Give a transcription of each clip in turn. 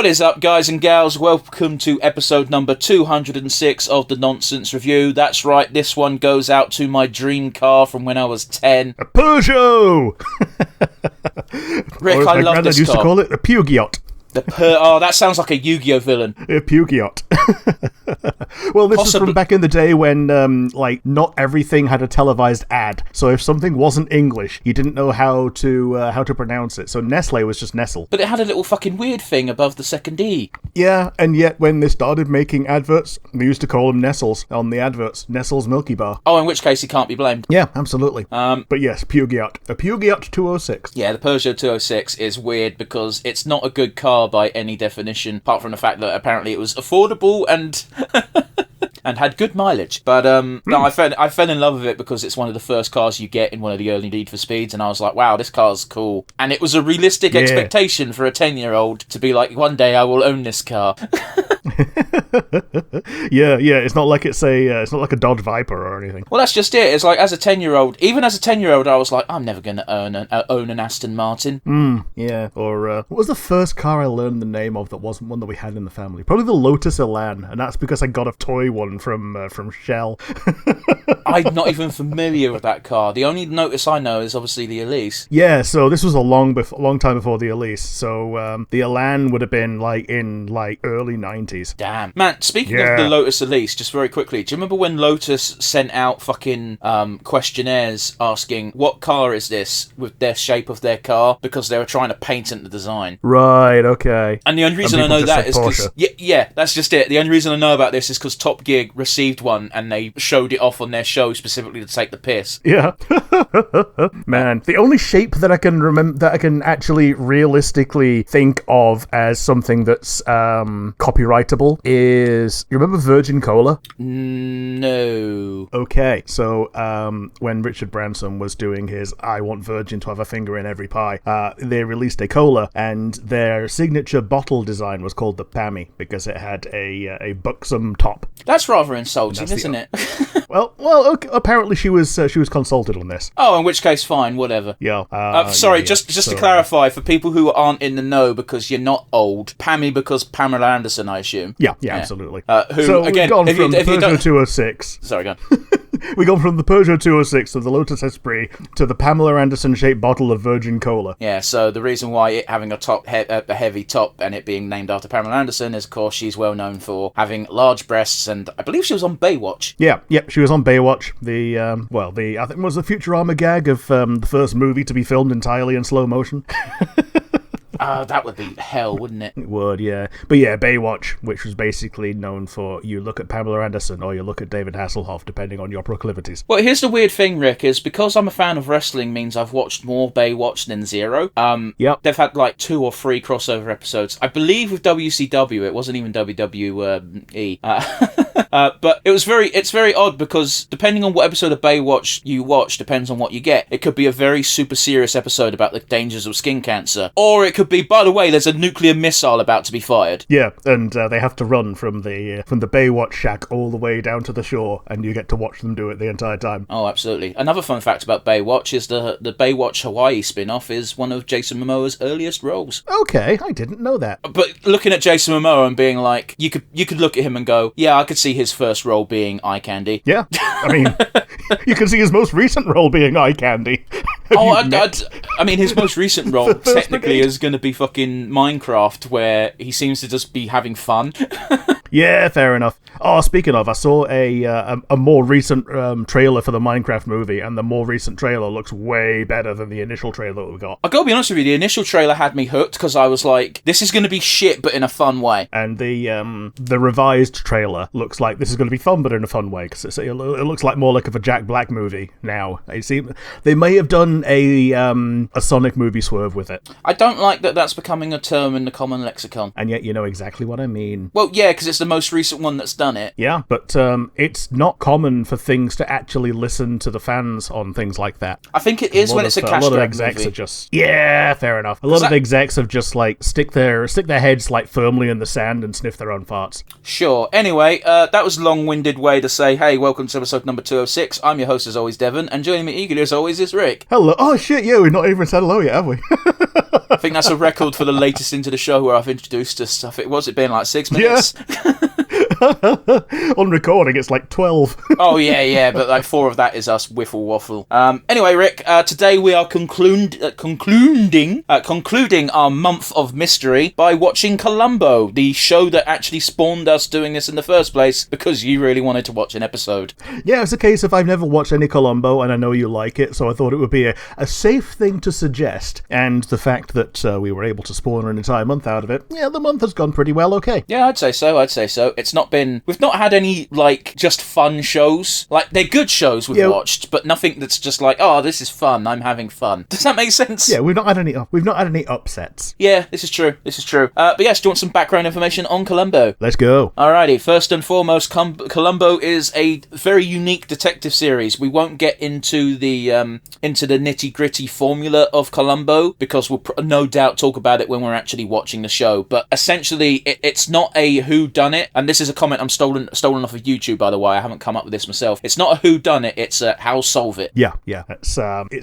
What is up, guys and gals? Welcome to episode number 206 of the Nonsense Review. That's right, this one goes out to my dream car from when I was 10. A Peugeot! Rick, I love this car. Used to call it a Peugeot. That sounds like a Yu-Gi-Oh villain. A Peugeot. Well, this is from back in the day when, not everything had a televised ad. So if something wasn't English, you didn't know how to pronounce it. So Nestle was just Nestle. But it had a little fucking weird thing above the second E. Yeah, and yet when they started making adverts, they used to call them Nestles on the adverts. Nestle's Milky Bar. Oh, in which case he can't be blamed. Yeah, absolutely. But yes, Peugeot. A Peugeot 206. Yeah, the Peugeot 206 is weird because it's not a good car by any definition, apart from the fact that apparently it was affordable and and had good mileage. But no, I fell in love with it because it's one of the first cars you get in one of the early Need for Speeds, and I was like, wow, this car's cool. And it was a realistic expectation for a 10-year-old to be like, one day I will own this car. yeah, it's not like it's not a Dodge Viper or anything. Well, that's just it. It's like, as a 10-year-old, I was like, I'm never going to own an Aston Martin. Yeah, or what was the first car I learned the name of that wasn't one that we had in the family? Probably the Lotus Elan, and that's because I got a toy one from Shell. I'm not even familiar with that car. The only Lotus I know is obviously the Elise. Yeah, so this was a long time before the Elise. So the Elan would have been in early 90s. Damn. Man, speaking of the Lotus Elise, just very quickly, do you remember when Lotus sent out fucking questionnaires asking what car is this with their shape of their car because they were trying to patent the design? Right, okay. And the only reason I know that is because... Yeah, that's just it. The only reason I know about this is because Top Gear received one and they showed it off on their show specifically to take the piss. Yeah. Man, the only shape that I can remember, that I can actually realistically think of as something that's copyrightable is... You remember Virgin Cola? No. Okay, so when Richard Branson was doing his I Want Virgin to Have a Finger in Every Pie, they released a cola, and their signature bottle design was called the Pammy because it had a buxom top. That's rather insulting, isn't it? Well, okay, apparently she was consulted on this. Oh, in which case, fine, whatever. Yeah. Sorry, just to clarify, for people who aren't in the know because you're not old, Pammy because Pamela Anderson, I assume. Yeah, absolutely. Who, again, we've gone from the Peugeot 206. Sorry, go on. We've gone from the Peugeot 206 to the Lotus Esprit to the Pamela Anderson-shaped bottle of Virgin Cola. Yeah, so the reason why it having a heavy top and it being named after Pamela Anderson is, of course, she's well known for having large breasts, and I believe she was on Baywatch. Yeah, she was on Baywatch. I think it was the Futurama gag of the first movie to be filmed entirely in slow motion. That would be hell, wouldn't it? It would, yeah. But yeah, Baywatch, which was basically known for you look at Pamela Anderson or you look at David Hasselhoff, depending on your proclivities. Well, here's the weird thing, Rick, is because I'm a fan of wrestling means I've watched more Baywatch than Zero. Yep. They've had like 2 or 3 crossover episodes. I believe with WCW, it wasn't even WWE. But it's very odd because depending on what episode of Baywatch you watch depends on what you get. It could be a very super serious episode about the dangers of skin cancer, or it could be, by the way, there's a nuclear missile about to be fired. Yeah, and they have to run from the Baywatch shack all the way down to the shore, and you get to watch them do it the entire time. Oh, absolutely. Another fun fact about Baywatch is the Baywatch Hawaii spin-off is one of Jason Momoa's earliest roles. Okay, I didn't know that. But looking at Jason Momoa and being like, you could look at him and go, yeah, I could see his first role being Eye Candy. Yeah, I mean, you can see his most recent role being Eye Candy. I mean, his most recent role technically is going to be fucking Minecraft, where he seems to just be having fun. Yeah, fair enough. Oh, speaking of, I saw a more recent trailer for the Minecraft movie, and the more recent trailer looks way better than the initial trailer that we got. I gotta be honest with you, the initial trailer had me hooked because I was like, this is going to be shit, but in a fun way. And the revised trailer looks like this is going to be fun, but in a fun way, because it looks like more like of a Jack Black movie now. They may have done a Sonic movie swerve with it. I don't like that that's becoming a term in the common lexicon. And yet you know exactly what I mean. Well, yeah, because it's the most recent one that's done it. Yeah, but it's not common for things to actually listen to the fans on things like that. I think it is when it's a cash grab movie. A lot of execs are just... Yeah, fair enough. A lot of execs have just, like, stick their heads, like, firmly in the sand and sniff their own farts. Sure. Anyway, that was a long-winded way to say, hey, welcome to episode number 206. I'm your host, as always, Devon, and joining me eagerly, as always, is Rick. Hello. like, oh shit, yeah, we've not even said hello yet, have we? I think that's a record for the latest into the show where I've introduced us. What's it been, like 6 minutes? Yeah. On recording, it's like 12. Oh, yeah, but like 4 of that is us whiffle waffle. Anyway, Rick, today we are concluding our month of mystery by watching Columbo, the show that actually spawned us doing this in the first place, because you really wanted to watch an episode. Yeah, it's a case of I've never watched any Columbo, and I know you like it, so I thought it would be a safe thing to suggest. And the fact that we were able to spawn an entire month out of it, yeah, the month has gone pretty well okay. Yeah, I'd say so. We've not had any, like, just fun shows. Like, they're good shows we've watched, but nothing that's just like, oh, this is fun, I'm having fun. Does that make sense? Yeah, we've not had any upsets. Yeah, this is true. But yes, do you want some background information on Columbo? Let's go. Alrighty, first and foremost, Columbo is a very unique detective series. We won't get into the nitty-gritty formula of Columbo, because we'll no doubt talk about it when we're actually watching the show. But essentially, it's not a whodunit, and this is a comment I'm stolen off of YouTube, by the way. I haven't come up with this myself. It's not a whodunit, it's a how solve it. Yeah. It's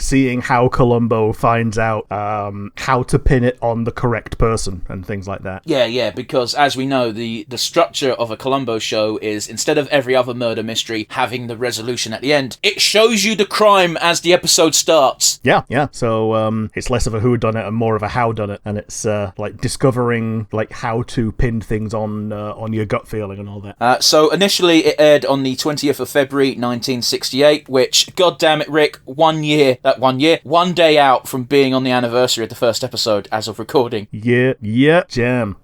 seeing how Columbo finds out how to pin it on the correct person and things like that. Yeah, because as we know, the structure of a Columbo show is, instead of every other murder mystery having the resolution at the end, it shows you the crime as the episode starts. Yeah. So it's less of a whodunit and more of a howdunit, and it's like discovering like how to pin things on your gut feeling and all that. So initially it aired on the 20th of February 1968, which, god damn it, Rick, 1 day out from being on the anniversary of the first episode as of recording. Yeah, jam.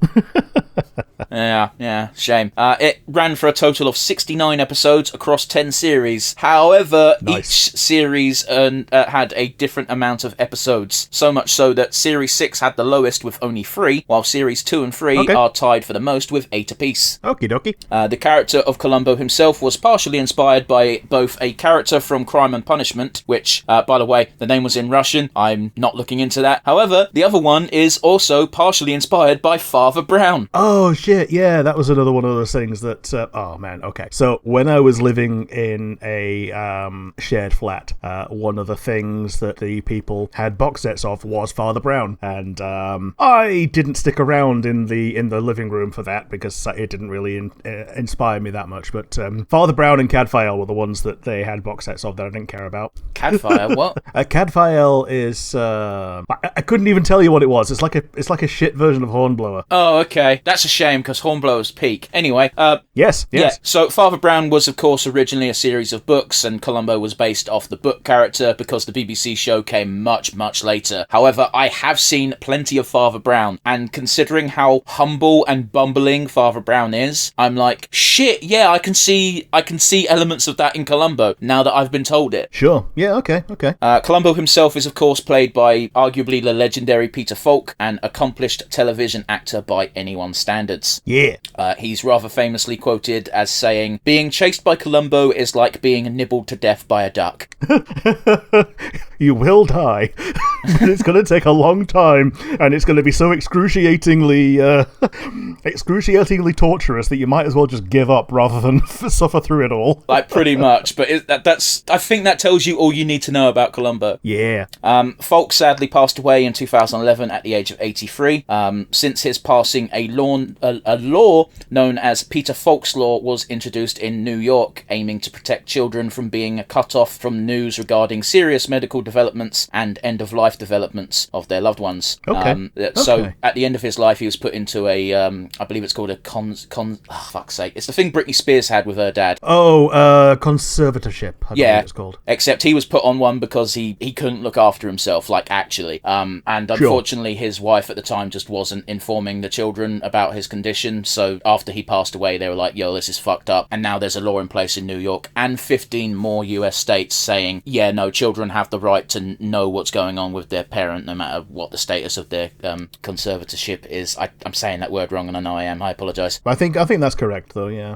Yeah, shame. It ran for a total of 69 episodes across 10 series. However, nice. Each series had a different amount of episodes. So much so that Series 6 had the lowest with only 3, while Series 2 and 3 are tied for the most with 8 apiece. Okie dokie. The character of Columbo himself was partially inspired by both a character from Crime and Punishment, which, by the way, the name was in Russian. I'm not looking into that. However, the other one is also partially inspired by Father Brown. Oh, shit, yeah, that was another one of those things that... oh, man, okay. So, when I was living in a shared flat, one of the things that the people had box sets of was Father Brown, and I didn't stick around in the living room for that, because it didn't really inspire me that much, but Father Brown and Cadfael were the ones that they had box sets of that I didn't care about. Cadfael, what? Cadfael is... I couldn't even tell you what it was. It's like a shit version of Hornblower. Oh, okay. That's a shame, because Hornblower's peak. Anyway. Yes. Yeah, so Father Brown was, of course, originally a series of books, and Columbo was based off the book character because the BBC show came much, much later. However, I have seen plenty of Father Brown, and considering how humble and bumbling Father Brown is, I'm like, shit, yeah, I can see elements of that in Columbo, now that I've been told it. Sure. Yeah, okay. Columbo himself is, of course, played by arguably the legendary Peter Falk, an accomplished television actor by anyone's standards. Yeah. He's rather famously quoted as saying, "Being chased by Columbo is like being nibbled to death by a duck." You will die, but it's going to take a long time, and it's going to be so excruciatingly torturous that you might as well just give up rather than suffer through it all. Like, pretty much, but I think that tells you all you need to know about Columbo. Yeah. Falk sadly passed away in 2011 at the age of 83. Since his passing, a law known as Peter Falk's Law was introduced in New York, aiming to protect children from being cut off from news regarding serious medical developments and end-of-life developments of their loved ones. Okay. So at the end of his life, he was put into a, I believe it's called a fuck's sake. It's the thing Britney Spears had with her dad. Conservatorship. I believe it's called. Except he was put on one because he couldn't look after himself, like, actually. And unfortunately, his wife at the time just wasn't informing the children about his condition, so after he passed away, they were like, yo, this is fucked up. And now there's a law in place in New York and 15 more US states saying, yeah, no, children have the right to know what's going on with their parent, no matter what the status of their conservatorship is. I'm saying that word wrong, and I know I am. I apologise. I think that's correct, though. Yeah,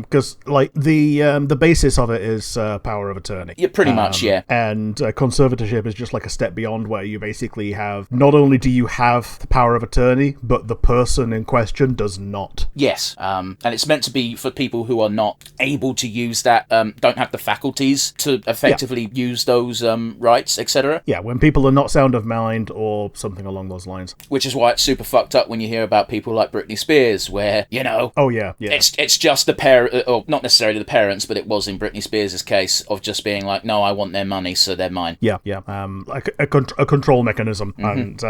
because like the basis of it is power of attorney. Yeah, pretty much. Yeah, and conservatorship is just like a step beyond, where you basically have, not only do you have the power of attorney, but the person in question does not. Yes, and it's meant to be for people who are not able to use that, don't have the faculties to effectively use those rights. rights, etc. Yeah, when people are not sound of mind or something along those lines. Which is why it's super fucked up when you hear about people like Britney Spears, where, you know... Oh, yeah. It's just the parent, or not necessarily the parents, but it was in Britney Spears' case of just being like, no, I want their money, so they're mine. Yeah. Like a control mechanism. And,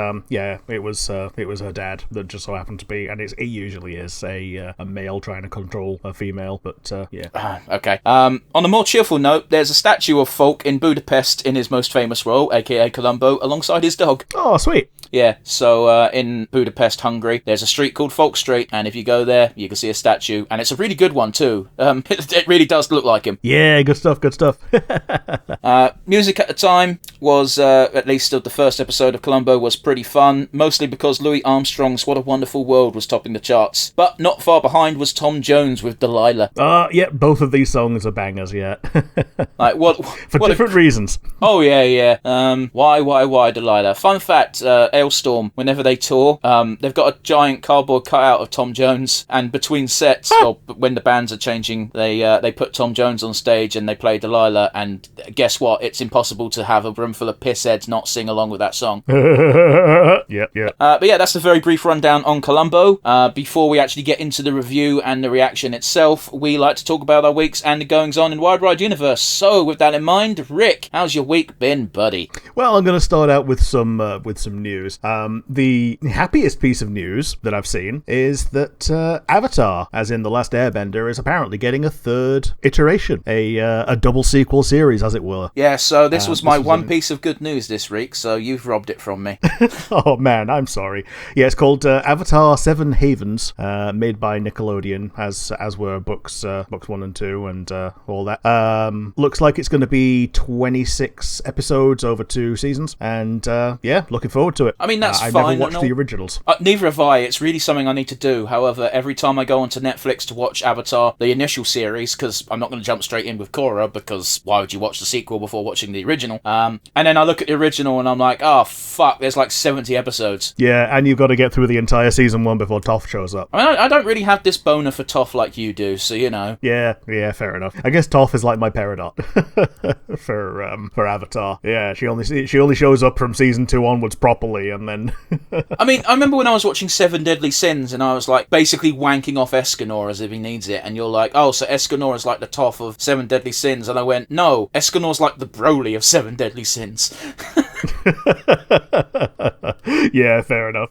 it was her dad that just so happened to be, and it usually is a male trying to control a female, but, yeah. Okay. On a more cheerful note, there's a statue of Falk in Budapest in his most famous role, aka Columbo, alongside his dog. Oh, sweet. Yeah, so in Budapest, Hungary, there's a street called Falk Street, and if you go there, you can see a statue, and it's a really good one too. It really does look like him. Yeah, good stuff. Music at the time was, at least the first episode of Columbo, was pretty fun, mostly because Louis Armstrong's What a Wonderful World was topping the charts. But not far behind was Tom Jones with Delilah. Yeah, both of these songs are bangers, yeah. Like, For different reasons. Oh, yeah. Why, Delilah? Fun fact, Ailstorm, whenever they tour, they've got a giant cardboard cutout of Tom Jones, and between sets, when the bands are changing, they put Tom Jones on stage and they play Delilah, and guess what? It's impossible to have a room full of pissheads not sing along with that song. Yeah. But yeah, that's a very brief rundown on Columbo. Before we actually get into the review and the reaction itself, we like to talk about our weeks and the goings-on in Wide Ride Universe. So, with that in mind, Rick, how's your week been, buddy? Well, I'm going to start out with some news. The happiest piece of news that I've seen is that Avatar, as in The Last Airbender, is apparently getting a third iteration, a double sequel series, as it were. Yeah, so this was my one piece of good news this week, so you've robbed it from me. Oh, man, I'm sorry. Yeah, it's called Avatar 7 Havens, made by Nickelodeon, as were books 1 and 2 and all that. Looks like it's going to be 26 episodes over 2 seasons, and looking forward to it. I mean, that's I fine. never watched the originals. Neither have I. It's really something I need to do. However, every time I go onto Netflix to watch Avatar, the initial series, because I'm not going to jump straight in with Korra, because why would you watch the sequel before watching the original? And then I look at the original and I'm like, oh, fuck, there's like 70 episodes. Yeah, and you've got to get through the entire season 1 before Toph shows up. I mean, I don't really have this boner for Toph like you do, so you know. Yeah, fair enough. I guess Toph is like my Peridot for Avatar. Yeah, she only shows up from season 2 onwards properly, and then... I mean, I remember when I was watching Seven Deadly Sins, and I was like basically wanking off Escanor as if he needs it, and you're like, oh, so Escanor is like the Toph of Seven Deadly Sins, and I went, no, Escanor's like the Broly of Seven Deadly Sins. Yeah, fair enough.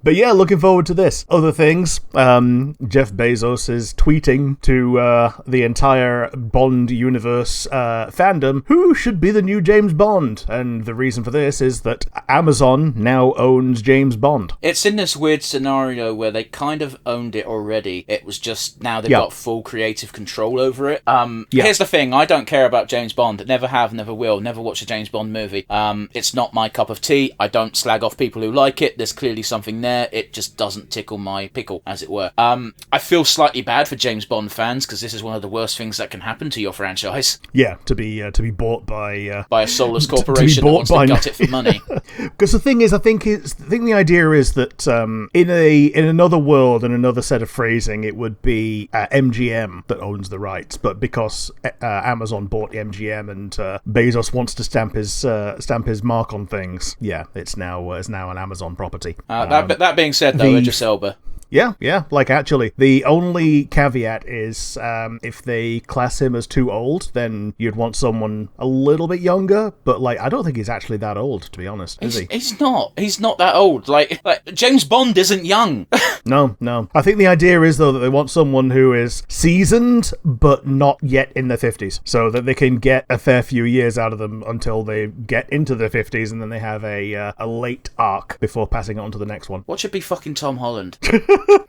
But yeah, looking forward to this. Other things, Jeff Bezos is tweeting to the entire Bond universe fandom, who should be the new James Bond? And the reason for this is that Amazon now owns James Bond. It's in this weird scenario where they kind of owned it already. It was just now they've got full creative control over it. Here's the thing, I don't care about James Bond. Never have, never will. Never watch a James Bond movie. It's not my cup of tea. I don't slag off people who like it. There's clearly something there. It just doesn't tickle my pickle, as it were. I feel slightly bad for James Bond fans because this is one of the worst things that can happen to your franchise. Yeah, to be bought by a soulless corporation that wants to gut it for money. Because the thing is, I think the idea is that in another world and another set of phrasing, it would be MGM that owns the rights, but because Amazon bought MGM and Bezos wants to stamp his mark on things, it's now an Amazon property. That being said, though, Idris Elba. Yeah, like actually. The only caveat is if they class him as too old, then you'd want someone a little bit younger, but like I don't think he's actually that old, to be honest, is he? He's not that old. Like James Bond isn't young. No. I think the idea is, though, that they want someone who is seasoned, but not yet in their 50s, so that they can get a fair few years out of them until they get into their 50s, and then they have a late arc before passing it on to the next one. What should be fucking Tom Holland?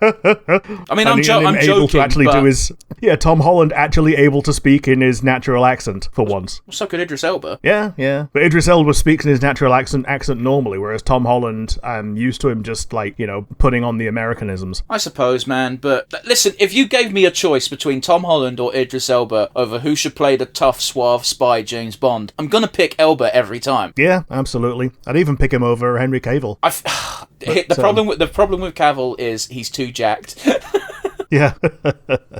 I mean, I'm joking, able to actually do his... Yeah, Tom Holland actually able to speak in his natural accent, for once. So could Idris Elba. Yeah. But Idris Elba speaks in his natural accent normally, whereas Tom Holland, I'm used to him just, like, you know, putting on the Americanisms. I suppose, man, but listen, if you gave me a choice between Tom Holland or Idris Elba over who should play the tough, suave spy James Bond, I'm gonna pick Elba every time. Yeah, absolutely. I'd even pick him over Henry Cavill. The problem with Cavill is he's too jacked. Yeah.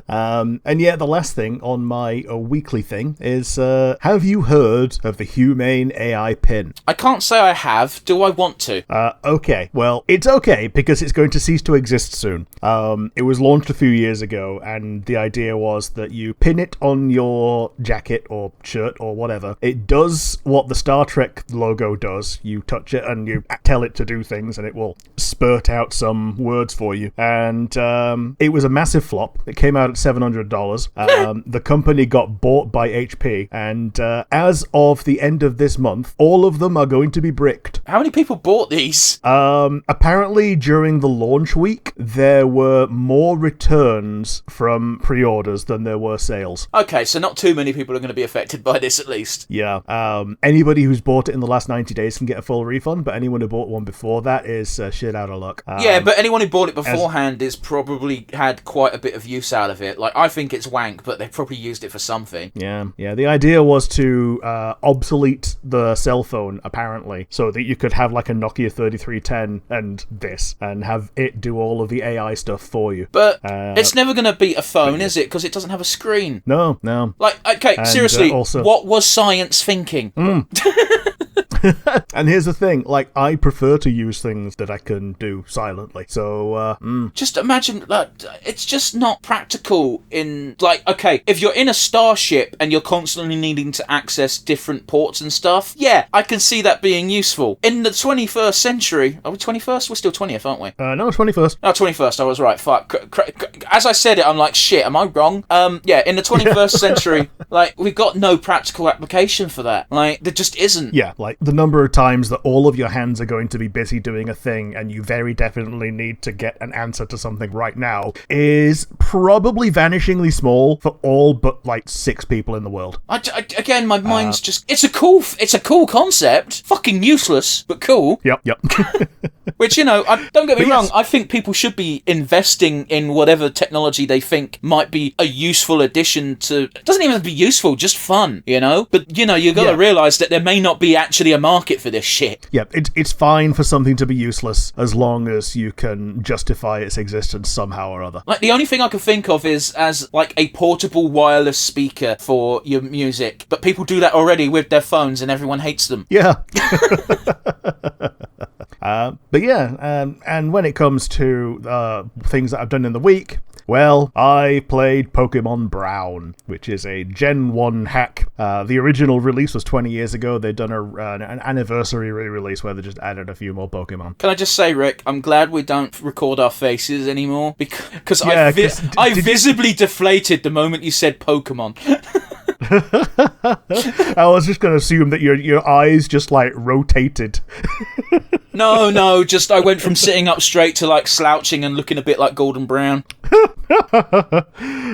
And yeah, the last thing on my weekly thing is, have you heard of the Humane AI pin? I can't say I have. Do I want to? Okay. Well, it's okay because it's going to cease to exist soon. It was launched a few years ago, and the idea was that you pin it on your jacket or shirt or whatever. It does what the Star Trek logo does. You touch it and you tell it to do things, and it will spurt out some words for you. And it was a massive flop. It came out at $700. The company got bought by HP, and as of the end of this month, all of them are going to be bricked. How many people bought these? Apparently, during the launch week, there were more returns from pre-orders than there were sales. Okay, so not too many people are going to be affected by this, at least. Yeah. Anybody who's bought it in the last 90 days can get a full refund, but anyone who bought one before that is shit out of luck. Yeah, but anyone who bought it beforehand is probably had quite a bit of use out of it. Like, I think it's wank, but they probably used it for something. Yeah. The idea was to obsolete the cell phone, apparently, so that you could have like a Nokia 3310 and this, and have it do all of the AI stuff for you. But it's never going to beat a phone, is it? Because it doesn't have a screen. No. Like, okay, And, seriously, also, what was science thinking? And here's the thing, like, I prefer to use things that I can do silently. So, Just imagine, like, it's just not practical in, like, okay, if you're in a starship and you're constantly needing to access different ports and stuff, yeah, I can see that being useful. In the 21st century, are we 21st? We're still 20th, aren't we? No, 21st. No, 21st, I was right, fuck. As I said it, I'm like, shit, am I wrong? Yeah, in the 21st century, like, we've got no practical application for that. Like, there just isn't. Yeah, like, the number of times that all of your hands are going to be busy doing a thing and you very definitely need to get an answer to something right now is probably vanishingly small for all but, like, 6 people in the world. Again, my mind's just... It's a cool concept. Fucking useless, but cool. Yep. Which, you know, don't get me wrong, yes. I think people should be investing in whatever technology they think might be a useful addition to... It doesn't even have to be useful, just fun, you know? But, you know, you got to realise that there may not be actually a market for this shit. Yeah, it's fine for something to be useless as long as you can justify its existence somehow or other. Like, the only thing I can think of is as, like, a portable wireless speaker for your music. But people do that already with their phones and everyone hates them. Yeah. But yeah, and when it comes to things that I've done in the week, well, I played Pokemon Brown, which is a Gen 1 hack. The original release was 20 years ago. They'd done an anniversary re-release where they just added a few more Pokemon. Can I just say, Rick, I'm glad we don't record our faces anymore, because Yeah, I visibly deflated the moment you said Pokemon. I was just going to assume that your eyes just, like, rotated. No, just I went from sitting up straight to, like, slouching and looking a bit like Golden Brown.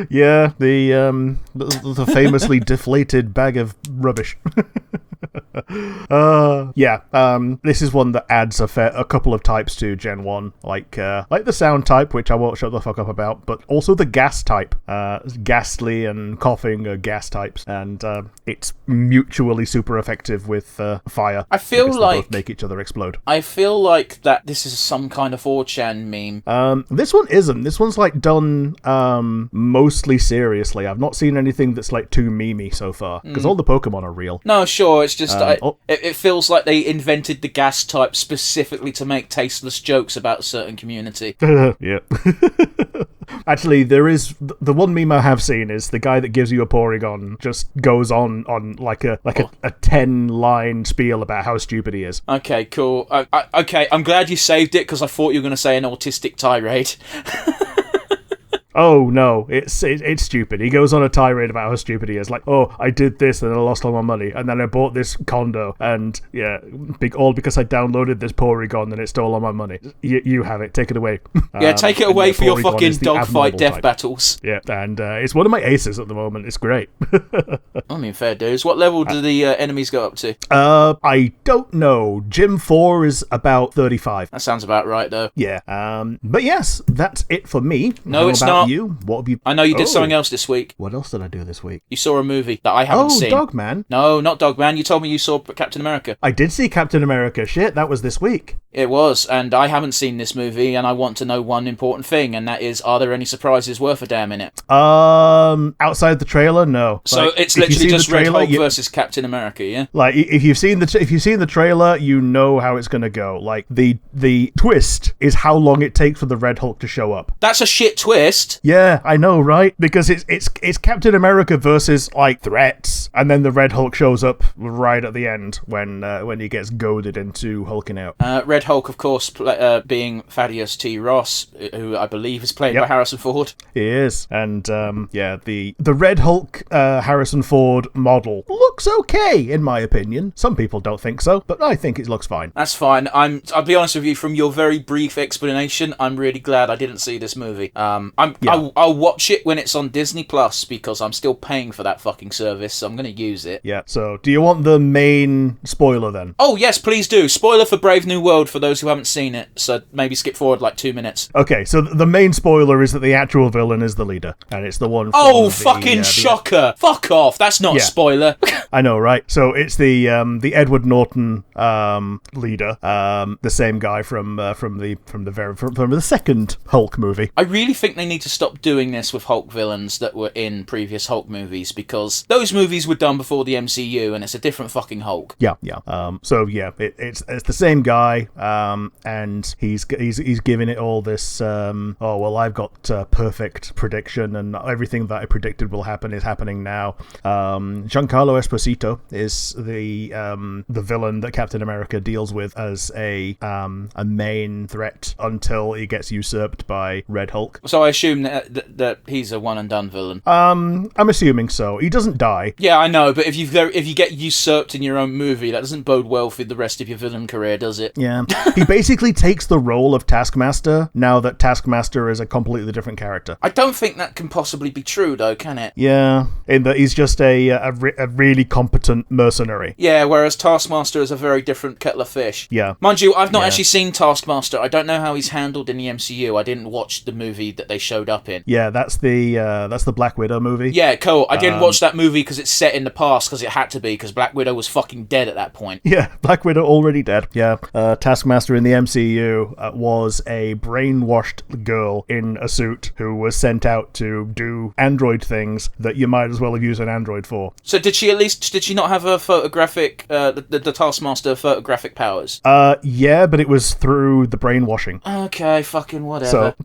Yeah, the famously deflated bag of rubbish. This is one that adds a couple of types to Gen 1, like the sound type, which I won't shut the fuck up about, but also the gas type. Ghastly and coughing are gas types, and it's mutually super effective with fire. I feel because like they both make each other explode. I feel like that this is some kind of 4chan meme. This one isn't. This one's like done mostly seriously. I've not seen anything that's like too memey so far, because all the Pokemon are real. No, sure, it's just it feels like they invented the gas type specifically to make tasteless jokes about a certain community. Yeah. Actually, there is the one meme I have seen is the guy that gives you a Porygon just goes on like a 10-line spiel about how stupid he is. Okay, cool. Okay, I'm glad you saved it because I thought you were going to say an autistic tirade. Oh no, it's stupid. He goes on a tirade about how stupid he is. Like, oh, I did this and I lost all my money, and then I bought this condo, and yeah, all because I downloaded this Porygon and it stole all my money. You have it. Take it away. Yeah, take it away for your Porygon fucking is the dogfight abnormal death type. battles. Yeah, and it's one of my aces at the moment. It's great. I mean, fair dues. What level do the enemies go up to? I don't know. Gym 4 is about 35. That sounds about right, though. Yeah. But yes, that's it for me. No, How it's about not. You? What have you... I know you did something else this week. What else did I do this week? You saw a movie that I haven't seen. Dogman? No, not Dogman. You told me you saw Captain America. I did see Captain America. Shit, that was this week. It was, and I haven't seen this movie, and I want to know one important thing, and that is, are there any surprises worth a damn in it? Outside the trailer, no. So like, it's literally just Red Hulk versus Captain America, yeah? Like, if you've seen the trailer, you know how it's gonna go. Like, the twist is how long it takes for the Red Hulk to show up. That's a shit twist. Yeah, I know, right? Because it's Captain America versus like threats, and then the Red Hulk shows up right at the end when he gets goaded into hulking out. Red Hulk, of course, being Thaddeus T. Ross, who I believe is played by Harrison Ford. He is, and the Red Hulk Harrison Ford model looks okay in my opinion. Some people don't think so, but I think it looks fine. That's fine. I'll be honest with you. From your very brief explanation, I'm really glad I didn't see this movie. I'll watch it when it's on Disney Plus because I'm still paying for that fucking service, so I'm going to use it. Yeah. So, do you want the main spoiler then? Oh yes, please do. Spoiler for Brave New World for those who haven't seen it. So maybe skip forward like 2 minutes. Okay. So the main spoiler is that the actual villain is the leader, and it's the one. Fucking shocker! Fuck off. That's not a spoiler. I know, right? So it's the Edward Norton leader, the same guy from the second Hulk movie. I really think they need to stop doing this with Hulk villains that were in previous Hulk movies because those movies were done before the MCU and it's a different fucking Hulk. Yeah. It's the same guy, and he's giving it all this. I've got perfect prediction and everything that I predicted will happen is happening now. Giancarlo Esposito is the villain that Captain America deals with as a main threat until he gets usurped by Red Hulk. So I assume that he's a one and done villain. I'm assuming so. He doesn't die. Yeah, I know, but if you get usurped in your own movie, that doesn't bode well for the rest of your villain career, does it? Yeah. He basically takes the role of Taskmaster now that Taskmaster is a completely different character. I don't think that can possibly be true, though, can it? Yeah, in that he's just a really competent mercenary. Yeah, whereas Taskmaster is a very different kettle of fish. Yeah. Mind you, I've not actually seen Taskmaster. I don't know how he's handled in the MCU. I didn't watch the movie that they showed up in. Yeah, that's the Black Widow movie. Yeah, cool. I didn't watch that movie because it's set in the past, because it had to be, because Black Widow was fucking dead at that point. Yeah, Black Widow already dead. Yeah, Taskmaster in the MCU was a brainwashed girl in a suit who was sent out to do android things that you might as well have used an android for. So did she not have a photographic, the Taskmaster photographic powers? Yeah, but it was through the brainwashing. Okay, fucking whatever.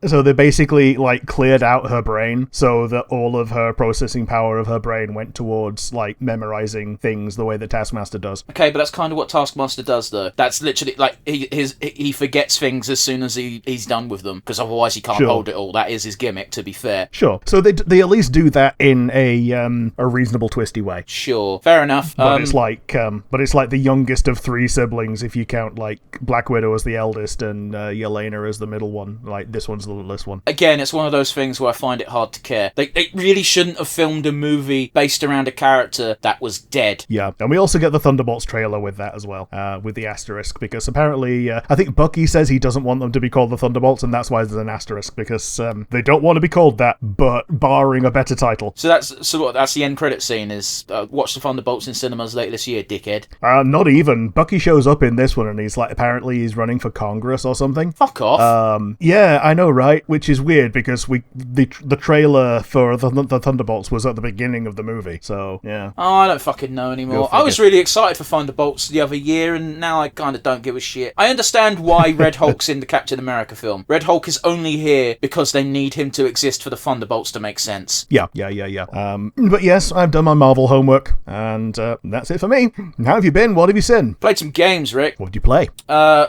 So they basically cleared out her brain so that all of her processing power of her brain went towards memorizing things the way that Taskmaster does. Okay, but that's kind of what Taskmaster does, though. That's literally he forgets things as soon as he's done with them, because otherwise he can't hold it all. That is his gimmick, to be fair. Sure. So they at least do that in a reasonable twisty way. Sure, fair enough. But it's like the youngest of three siblings if you count Black Widow as the eldest and Yelena as the middle one. This one's the littlest one. Again, it's one of those things where I find it hard to care. They really shouldn't have filmed a movie based around a character that was dead. Yeah, and we also get the Thunderbolts trailer with that as well, with the asterisk, because apparently I think Bucky says he doesn't want them to be called the Thunderbolts, and that's why there's an asterisk, because they don't want to be called that, but barring a better title. So that's the end credit scene is watch the Thunderbolts in cinemas later this year, dickhead. Not even. Bucky shows up in this one and he's apparently he's running for Congress or something. Fuck off. Yeah, I know, right? Which is weird because the trailer for the Thunderbolts was at the beginning of the movie, so yeah. Oh, I don't fucking know anymore. I was really excited for Thunderbolts the other year, and now I kind of don't give a shit. I understand why Red Hulk's in the Captain America film. Red Hulk is only here because they need him to exist for the Thunderbolts to make sense. Yeah. But yes, I've done my Marvel homework, and that's it for me. How have you been? What have you seen? Played some games, Rick. What did you play?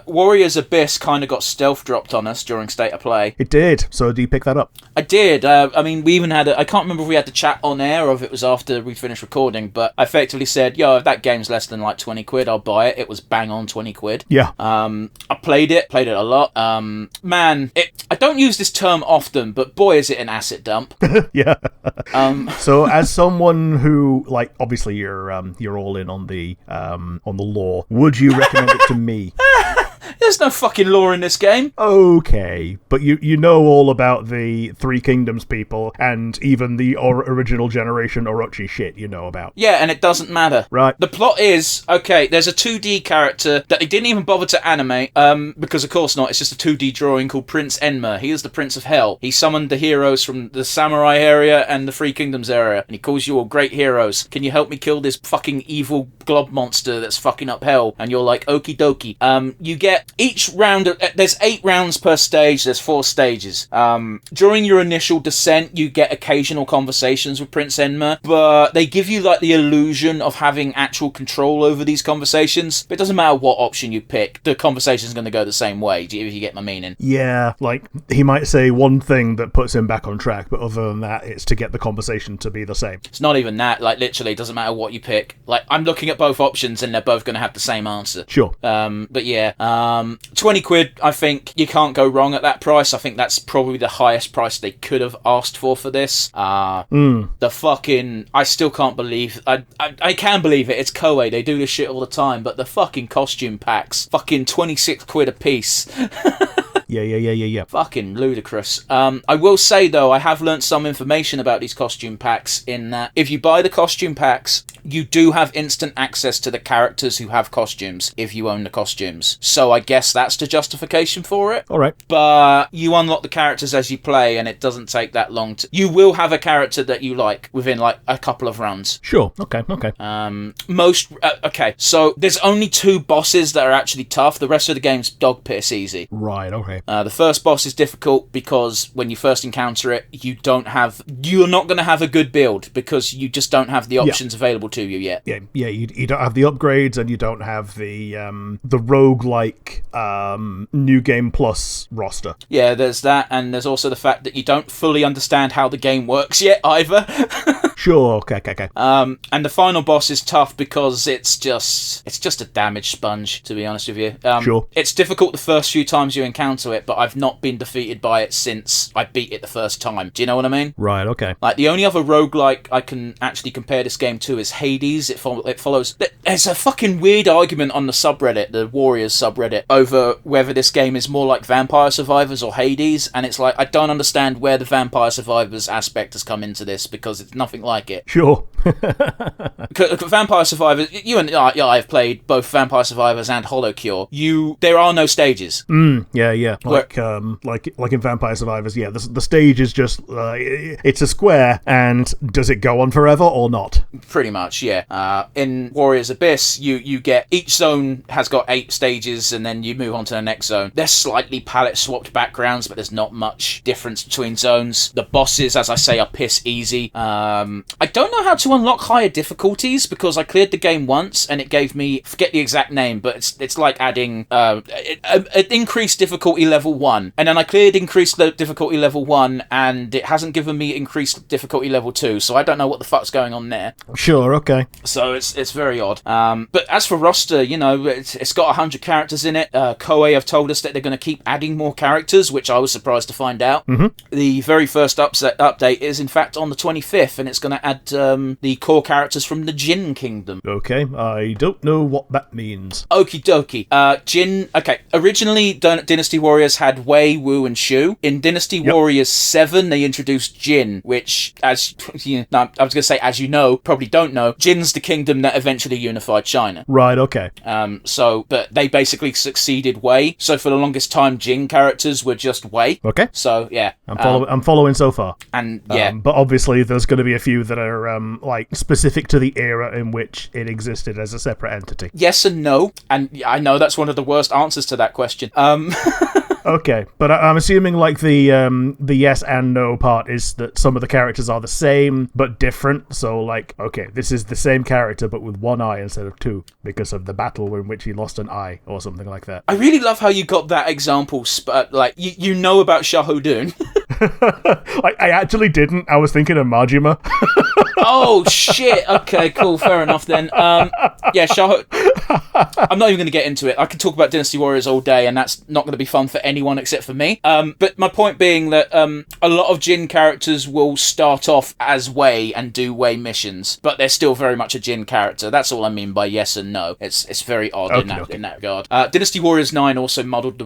Warriors Abyss kind of got stealth dropped on us during State of Play. It did. So do you pick that up? I did. I mean, we even had I can't remember if we had the chat on air or if it was after we finished recording, but I effectively said, if that game's less than 20 quid, I'll buy it. It was bang on 20 quid. Yeah. I played it a lot. Man, I don't use this term often, but boy, is it an asset dump. Yeah. So as someone who, obviously you're all in on the lore, would you recommend it to me? There's no fucking lore in this game. Okay, but you know all about the Three Kingdoms people and even the original generation Orochi shit you know about. Yeah, and it doesn't matter. Right. The plot is, okay, there's a 2D character that they didn't even bother to animate, because of course not, it's just a 2D drawing called Prince Enma. He is the Prince of Hell. He summoned the heroes from the samurai area and the Three Kingdoms area, and he calls you all great heroes. Can you help me kill this fucking evil glob monster that's fucking up hell? And you're like, okie dokie. You get each round, there's 8 rounds per stage, there's 4 stages. During your initial descent, you get occasional conversations with Prince Enma, but they give you like the illusion of having actual control over these conversations. But it doesn't matter what option you pick, the conversation's going to go the same way, if you get my meaning. Yeah, like, he might say one thing that puts him back on track, but other than that, it's to get the conversation to be the same. It's not even that, like, literally, it doesn't matter what you pick. Like, I'm looking at both options and they're both going to have the same answer. Sure. But yeah, 20 quid, I think you can't go wrong at that price. I think that's probably the highest price they could have asked for this. The fucking, I still can't believe, I can believe it, it's Koei, they do this shit all the time, but the fucking costume packs, fucking 26 quid a piece. Yeah. Fucking ludicrous. I will say, though, I have learnt some information about these costume packs in that if you buy the costume packs, you do have instant access to the characters who have costumes if you own the costumes. So I guess that's the justification for it. All right. But you unlock the characters as you play, and it doesn't take that long to... You will have a character that you like within, like, a couple of runs. Sure. Okay. Okay, so there's only 2 bosses that are actually tough. The rest of the game's dog piss easy. Right, okay. The first boss is difficult because when you first encounter it, you're not going to have a good build because you just don't have the options available to you yet. Yeah, you don't have the upgrades and you don't have the roguelike New Game Plus roster. Yeah, there's that, and there's also the fact that you don't fully understand how the game works yet either. Sure, okay. And the final boss is tough because it's just a damage sponge, to be honest with you. Sure. It's difficult the first few times you encounter it, but I've not been defeated by it since I beat it the first time. Do you know what I mean? Right, okay. Like, the only other roguelike I can actually compare this game to is Hades. It follows... There's a fucking weird argument on the subreddit, the Warriors subreddit, over whether this game is more like Vampire Survivors or Hades, and it's like, I don't understand where the Vampire Survivors aspect has come into this, because it's nothing like it. Sure. Vampire Survivors, you and I have played both Vampire Survivors and Hollow Cure. There are no stages. Yeah. Like in Vampire Survivors, yeah, the stage is just, it's a square, and does it go on forever or not? Pretty much, yeah. In Warriors Abyss, you get, each zone has got 8 stages, and then you move on to the next zone. They're slightly palette-swapped backgrounds, but there's not much difference between zones. The bosses, as I say, are piss easy. I don't know how to unlock higher difficulties, because I cleared the game once, and it gave me, forget the exact name, but it's like adding an increased difficulty level 1, and then I cleared increased difficulty level 1, and it hasn't given me increased difficulty level 2, so I don't know what the fuck's going on there. Sure, okay. So it's very odd. But as for roster, it's got 100 characters in it. Koei have told us that they're going to keep adding more characters, which I was surprised to find out. The very first update is in fact on the 25th, and it's going to add the core characters from the Jin Kingdom. Okay, I don't know what that means. Okie dokie. Jin, okay, originally Dynasty Warriors had Wei, Wu, and Shu. In Dynasty Warriors 7, they introduced Jin, which, I was going to say, as you know, probably don't know, Jin's the kingdom that eventually unified China. Right, okay. But they basically succeeded Wei, so for the longest time, Jin characters were just Wei. Okay. So, yeah. I'm following so far. And, yeah. But obviously, there's going to be a few that are, specific to the era in which it existed as a separate entity. Yes and no, and I know that's one of the worst answers to that question. Okay, but I'm assuming the yes and no part is that some of the characters are the same but different. So okay, this is the same character but with one eye instead of 2 because of the battle in which he lost an eye or something like that. I really love how you got that example. You know about Shahudun. I actually didn't. I was thinking of Majima. Oh shit! Okay, cool, fair enough then. Yeah, I'm not even going to get into it. I could talk about Dynasty Warriors all day, and that's not going to be fun for anyone except for me. But my point being that a lot of Jin characters will start off as Wei and do Wei missions, but they're still very much a Jin character. That's all I mean by yes and no. It's very odd in that regard. Dynasty Warriors 9 also muddied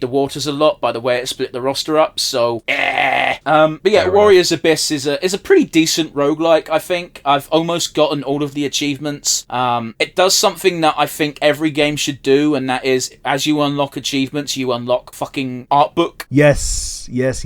the waters a lot by the way it split the roster up. So, but yeah, Warriors Abyss is a pretty decent roguelike. I think I've almost gotten all of the achievements. It does something that I think every game should do, and that is, as you unlock achievements, you unlock fucking art book. Yes. That's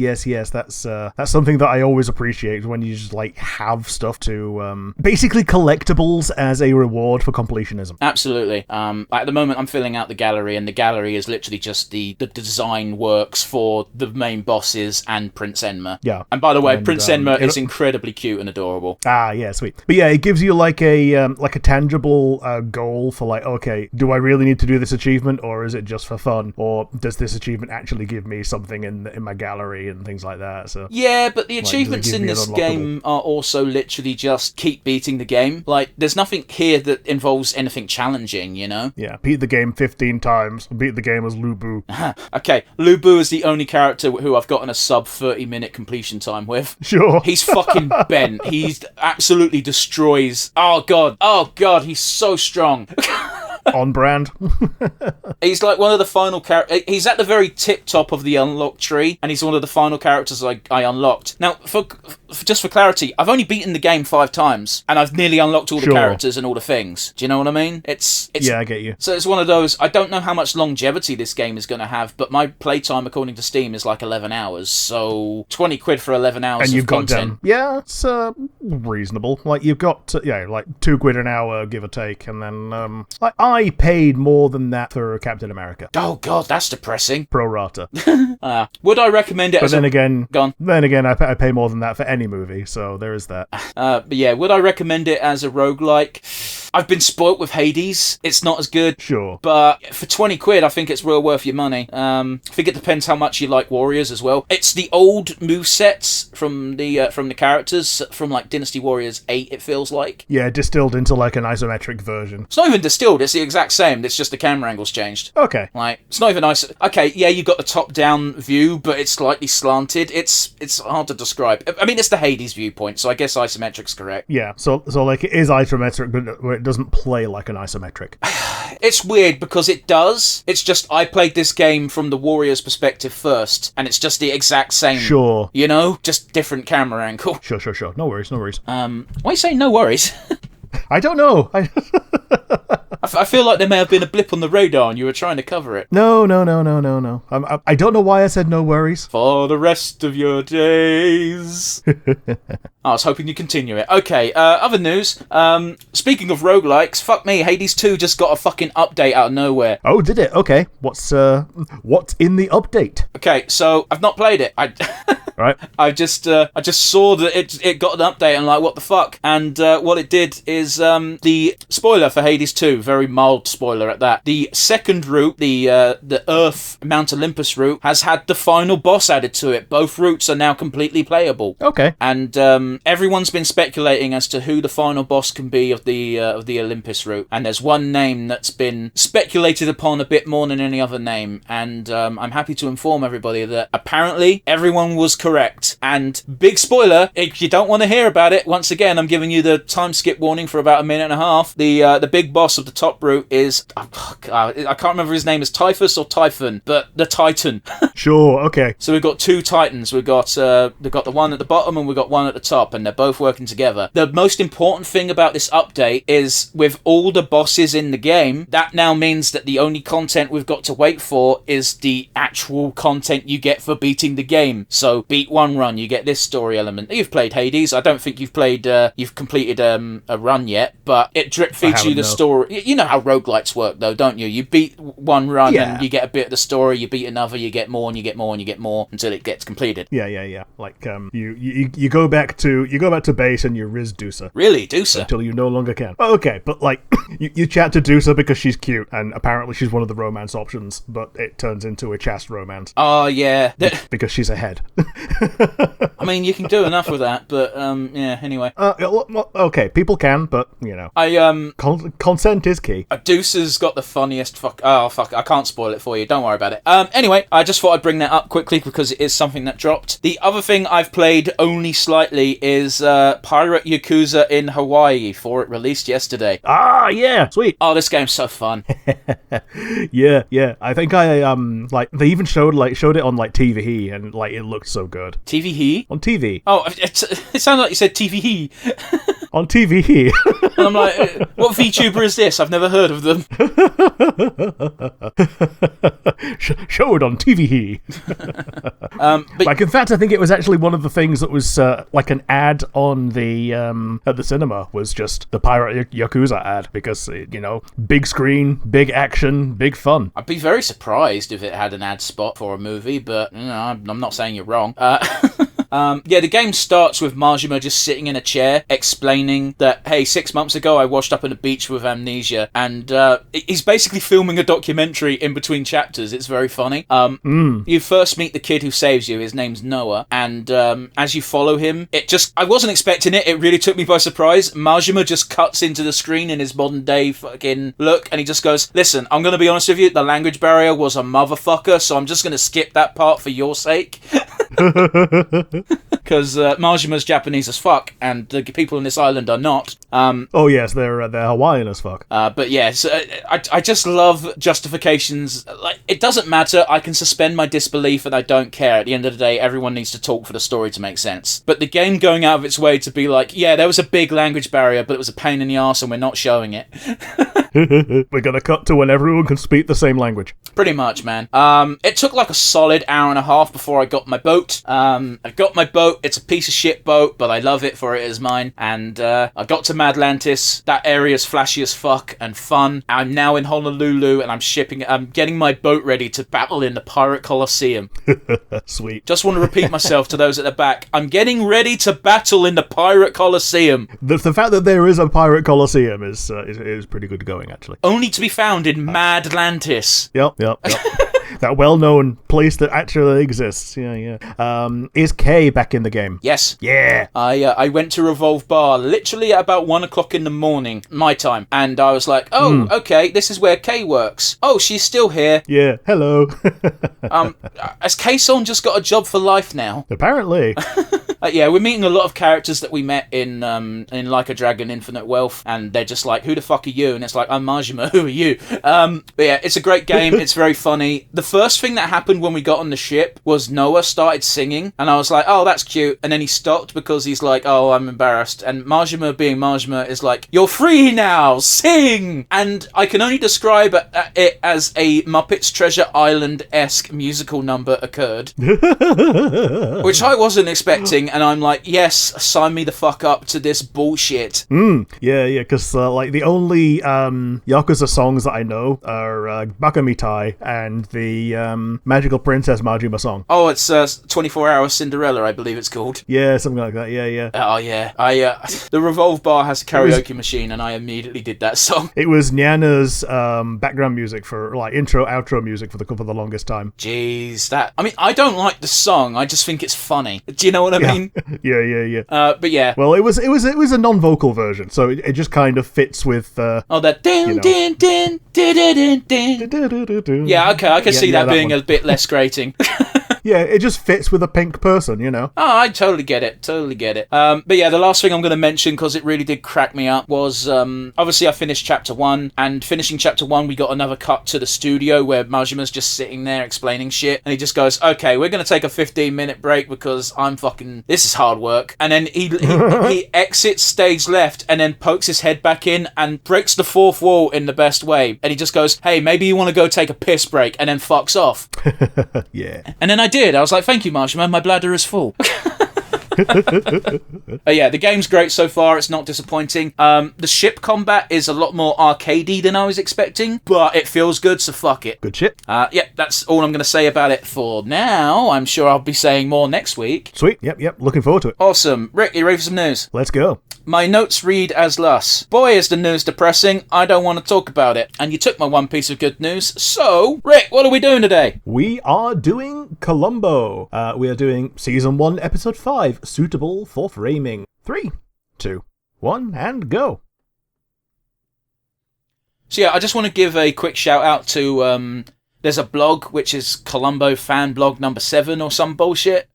something that I always appreciate, when you just like have stuff to basically collectibles as a reward for completionism. Absolutely. At the moment, I'm filling out the gallery, and the gallery is literally just the design works for the main bosses and Prince Enma. Yeah. And by the way, Prince Enma is incredibly cute and adorable. Ah, yeah, sweet. But yeah, it gives you like a tangible goal for like, okay, do I really need to do this achievement, or is it just for fun, or does this achievement actually give me something in my gallery and things like that? So yeah, but the achievements in this game are also literally just keep beating the game. Like, there's nothing here that involves anything challenging, you know? Yeah, beat the game 15 times. Beat the game as Lu Bu. Okay, Lu Bu is the only character who I've gotten a sub 30-minute completion time with. Sure. He's fucking bent. He absolutely destroys. Oh god, he's so strong. On brand. He's like one of the final characters. He's at the very tip top of the unlocked tree, and he's one of the final characters I unlocked. Now, just for clarity, I've only beaten the game 5 times, and I've nearly unlocked all the characters and all the things. Do you know what I mean? It's yeah, I get you. So it's one of those. I don't know how much longevity this game is going to have, but my playtime, according to Steam, is like 11 hours. So 20 quid for 11 hours. And you've of got content. yeah, it's reasonable. Like you've got like £2 an hour, give or take, and then like I paid more than that for Captain America. Oh god, that's depressing. Pro rata. Would I recommend it? But then again, gone. Then again, I pay more than that for any movie, so there is that. But yeah, would I recommend it as a roguelike? I've been spoilt with Hades. It's not as good. Sure. But for 20 quid, I think it's real worth your money. I think it depends how much you like Warriors as well. It's the old movesets from the characters from like Dynasty Warriors 8, it feels like. Yeah, distilled into like an isometric version. It's not even distilled, it's the exact same. It's just the camera angle's changed. Okay. Like, it's not even nice. Okay, yeah, you got the top-down view, but it's slightly slanted. It's hard to describe. I mean, it's the Hades viewpoint, so I guess isometric's correct. Yeah, so like it is isometric, but it doesn't play like an isometric. It's weird because it does. It's just I played this game from the Warriors' perspective first, and it's just the exact same. Sure. You know? Just different camera angle. Sure. No worries. Why are you saying no worries? I don't know. I feel like there may have been a blip on the radar and you were trying to cover it. No. I don't know why I said no worries. For the rest of your days. I was hoping you'd continue it. Okay, other news. Speaking of roguelikes, fuck me, Hades 2 just got a fucking update out of nowhere. Oh, did it? Okay. What's in the update? Okay, so I've not played it. Right. I just saw that it got an update and like, what the fuck? And what it did is the spoiler for Hades 2, very mild spoiler at that. The second route, the Earth Mount Olympus route, has had the final boss added to it. Both routes are now completely playable. Okay. And everyone's been speculating as to who the final boss can be of the Olympus route. And there's one name that's been speculated upon a bit more than any other name. And I'm happy to inform everybody that apparently everyone was correct. And big spoiler, if you don't want to hear about it, once again, I'm giving you the time skip warning for about a minute and a half. The big boss of the top route is, I can't remember his name is Typhus or Typhon, but the Titan. Sure, okay. So we've got 2 Titans. We've got the one at the bottom and we've got one at the top, and they're both working together. The most important thing about this update is with all the bosses in the game, that now means that the only content we've got to wait for is the actual content you get for beating the game. So beat one run, you get this story element. You've played Hades. I don't think you've completed a run yet, but it drip feeds you the story. You know how roguelites work though, don't you? You beat one run and you get a bit of the story, you beat another, you get more and you get more and you get more until it gets completed. Yeah. Like you go back to base and you riz Dusa. Really, Dusa? Until you no longer can. Oh, okay, but like you chat to Dusa because she's cute and apparently she's one of the romance options, but it turns into a chast romance. Oh yeah. Because she's a head. I mean, you can do enough with that, but yeah. Anyway. Well, okay, people can, but you know, I consent is key. Deuce's got the funniest fuck. Oh, fuck. I can't spoil it for you. Don't worry about it. Anyway, I just thought I'd bring that up quickly because it is something that dropped. The other thing I've played only slightly is Pirate Yakuza in Hawaii, for it released yesterday. Ah, yeah. Sweet. Oh, this game's so fun. Yeah. I think they even showed it on like TV, and like it looked so good. TV? On TV. Oh, it sounded like you said TV. On TV. And I'm like, what VTuber is this? I've never heard of them. Show it on TV. But like, in fact, I think it was actually one of the things that was like an ad on the at the cinema was just the Pirate Yakuza ad because big screen, big action, big fun. I'd be very surprised if it had an ad spot for a movie, but I'm not saying you're wrong. The game starts with Majima just sitting in a chair explaining that, hey, 6 months ago I washed up on a beach with amnesia, and he's basically filming a documentary in between chapters. It's very funny. You first meet the kid who saves you. His name's Noah, and as you follow him, I wasn't expecting it. It really took me by surprise. Majima just cuts into the screen in his modern day fucking look, and he just goes, listen, I'm going to be honest with you, the language barrier was a motherfucker, so I'm just going to skip that part for your sake. Because Majima's Japanese as fuck, and the people on this island are not. Oh yes, they're Hawaiian as fuck. But yes, I just love justifications. Like, it doesn't matter. I can suspend my disbelief, and I don't care. At the end of the day, everyone needs to talk for the story to make sense. But the game going out of its way to be like, yeah, there was a big language barrier, but it was a pain in the arse, and we're not showing it. We're gonna cut to when everyone can speak the same language. Pretty much, man. It took like a solid hour and a half before I got my boat. I got my boat. It's a piece of shit boat, but I love it for it is mine. And I got to Madlantis. That area's flashy as fuck and fun. I'm now in Honolulu, and I'm getting my boat ready to battle in the Pirate Coliseum. Sweet. Just want to repeat myself to those at the back. I'm getting ready to battle in the Pirate Coliseum. The fact that there is a Pirate Coliseum is pretty good going, actually. Only to be found in Madlantis. Yep. That well-known place that actually exists. Yeah. Is Kay back in the game? Yes. Yeah. I went to Revolve Bar literally at about 1 o'clock in the morning, my time, and I was like, okay, this is where Kay works. Oh, she's still here. Yeah. Hello. Has Kay-son just got a job for life now? Apparently. Yeah, we're meeting a lot of characters that we met in Like a Dragon Infinite Wealth, and they're just like, who the fuck are you? And it's like, I'm Majima, who are you? But yeah, it's a great game, it's very funny. The first thing that happened when we got on the ship was Noah started singing, and I was like, oh, that's cute, and then he stopped because he's like, oh, I'm embarrassed, and Majima being Majima is like, you're free now, sing! And I can only describe it as a Muppets Treasure Island-esque musical number occurred, which I wasn't expecting, and I'm like, yes, sign me the fuck up to this bullshit. Yeah, because like the only Yakuza songs that I know are Bakamitai and the Magical Princess Majima song. Oh, it's 24 Hour Cinderella, I believe it's called. Yeah, something like that, yeah. Oh, yeah. The Revolve Bar has a karaoke machine, and I immediately did that song. It was Nyana's background music for, like, intro, outro music for the longest time. Jeez, I don't like the song, I just think it's funny. Do you know what I mean? Yeah. But yeah. Well, it was a non-vocal version, so it just kind of fits with. That din din din din din din. Yeah, okay, I can see that being a bit less grating. Yeah, it just fits with a pink person, you know. Oh, I totally get it. But yeah, the last thing I'm going to mention, because it really did crack me up, was obviously I finished Chapter 1, and finishing Chapter 1, we got another cut to the studio where Majima's just sitting there explaining shit, and he just goes, okay, we're going to take a 15-minute break because this is hard work. And then he exits stage left and then pokes his head back in and breaks the fourth wall in the best way. And he just goes, hey, maybe you want to go take a piss break, and then fucks off. Yeah. And then I did. I was like, thank you, Majima, my bladder is full. Yeah, the game's great so far. It's not disappointing. The ship combat is a lot more arcadey than I was expecting, but it feels good, so fuck it. Good shit. Yeah, that's all I'm going to say about it for now. I'm sure I'll be saying more next week. Sweet. Yep. Looking forward to it. Awesome. Rick, you ready for some news? Let's go. My notes read as thus. Boy, is the news depressing. I don't want to talk about it. And you took my one piece of good news. So, Rick, what are we doing today? We are doing Columbo. We are doing Season 1, Episode 5, suitable for framing. 3, 2, 1, and go. So yeah, I just want to give a quick shout out to there's a blog which is Columbo fan blog number 7 or some bullshit.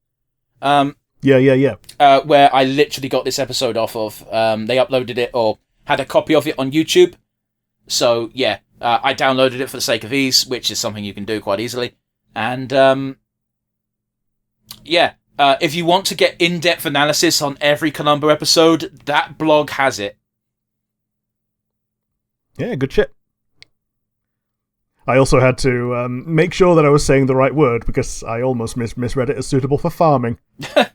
Yeah. Where I literally got this episode off of. They uploaded it or had a copy of it on YouTube. So yeah, I downloaded it for the sake of ease, which is something you can do quite easily. And if you want to get in-depth analysis on every Columbo episode, that blog has it. Yeah, good shit. I also had to make sure that I was saying the right word because I almost misread it as suitable for farming. I'm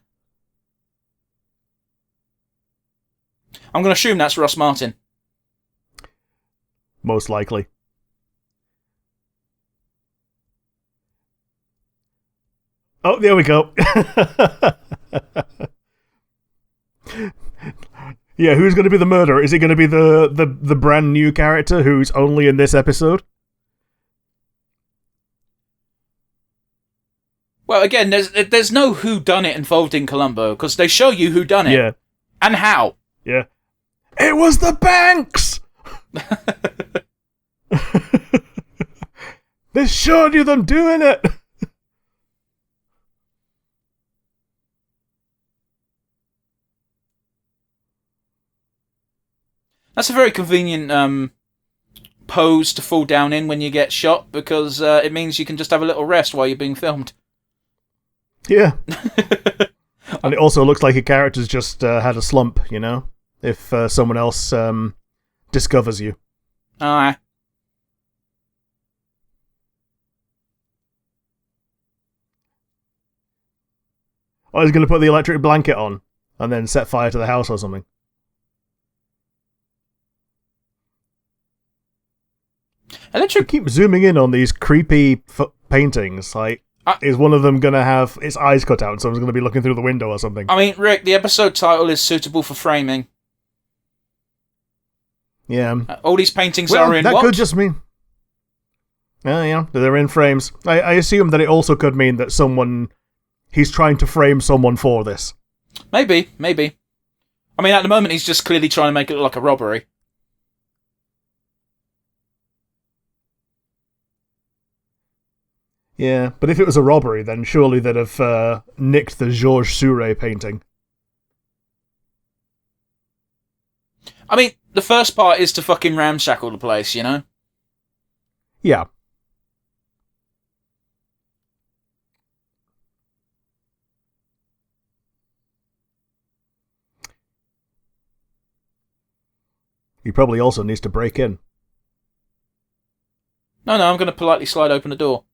going to assume that's Ross Martin. Most likely. Oh, there we go. Yeah, who's going to be the murderer? Is it going to be the brand new character who's only in this episode? Well, again, there's no whodunit involved in Columbo because they show you whodunit. Yeah. And how. Yeah. It was the banks! They showed you them doing it! That's a very convenient pose to fall down in when you get shot because it means you can just have a little rest while you're being filmed. Yeah. And it also looks like a character's just had a slump, you know? If someone else discovers you. Aye. Oh, he's going to put the electric blanket on and then set fire to the house or something. Electric. Keep zooming in on these creepy paintings. Like, is one of them going to have its eyes cut out and someone's going to be looking through the window or something? I mean, Rick, the episode title is suitable for framing. Yeah. All these paintings are in that what? Could just mean... Yeah, they're in frames. I assume that it also could mean that he's trying to frame someone for this. Maybe. I mean, at the moment, he's just clearly trying to make it look like a robbery. Yeah, but if it was a robbery, then surely they'd have nicked the Georges Seurat painting. I mean, the first part is to fucking ramshackle the place, you know? Yeah. He probably also needs to break in. No, I'm going to politely slide open the door.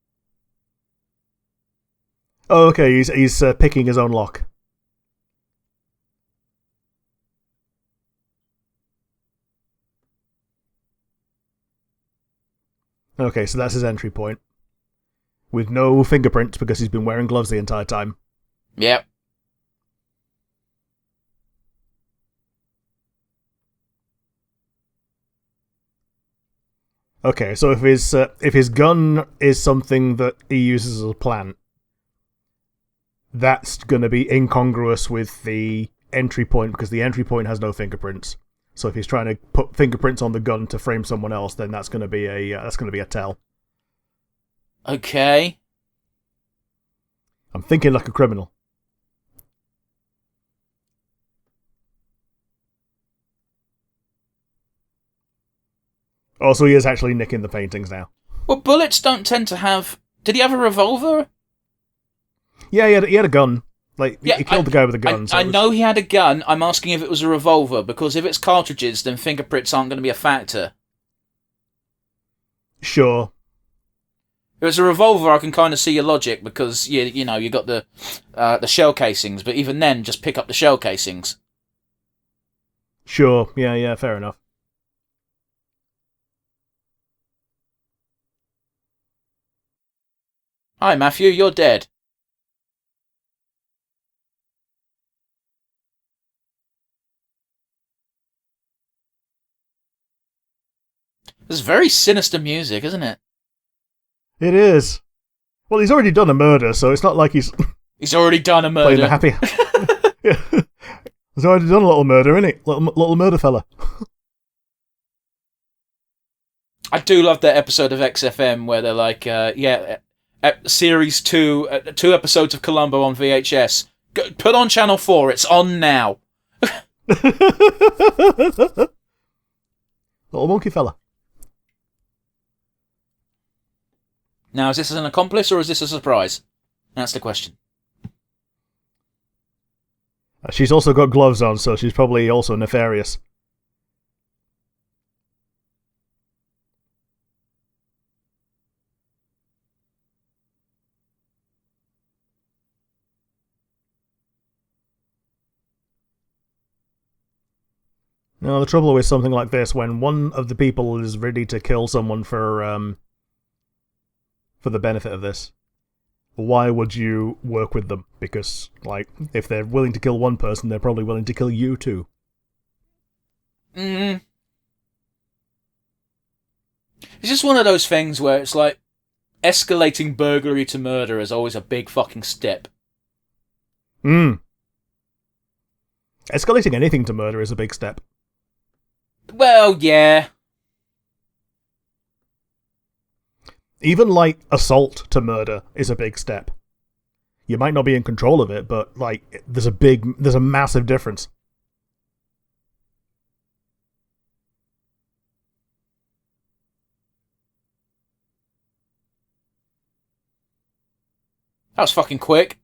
Oh, okay, he's picking his own lock. Okay, so that's his entry point. With no fingerprints because he's been wearing gloves the entire time. Yep. Okay, so if his gun is something that he uses as a plant, that's going to be incongruous with the entry point because the entry point has no fingerprints. So if he's trying to put fingerprints on the gun to frame someone else, then that's going to be a tell. Okay. I'm thinking like a criminal. Oh, so he is actually nicking the paintings now. Well, bullets don't tend to have... Did he have a revolver? Yeah, he had a gun. Like, he killed the guy with a gun. I know he had a gun. I'm asking if it was a revolver, because if it's cartridges, then fingerprints aren't going to be a factor. Sure. If it's a revolver, I can kind of see your logic, because, you know, you got the shell casings, but even then, just pick up the shell casings. Sure, yeah, fair enough. Hi, Matthew, you're dead. This is very sinister music, isn't it? It is. Well, he's already done a murder, so it's not like he's... He's already done a murder. Playing the happy... Yeah. He's already done a little murder, innit? Little murder fella. I do love that episode of XFM where they're like, series 2, 2 episodes of Columbo on VHS. Put on Channel 4, it's on now. Little monkey fella. Now, is this an accomplice or is this a surprise? That's the question. She's also got gloves on, so she's probably also nefarious. Now, the trouble with something like this, when one of the people is ready to kill someone for the benefit of this, why would you work with them? Because, like, if they're willing to kill one person, they're probably willing to kill you too. It's just one of those things where it's like, escalating burglary to murder is always a big fucking step. Escalating anything to murder is a big step. Well, yeah. Even, like, assault to murder is a big step. You might not be in control of it, but, like, there's a massive difference. That was fucking quick.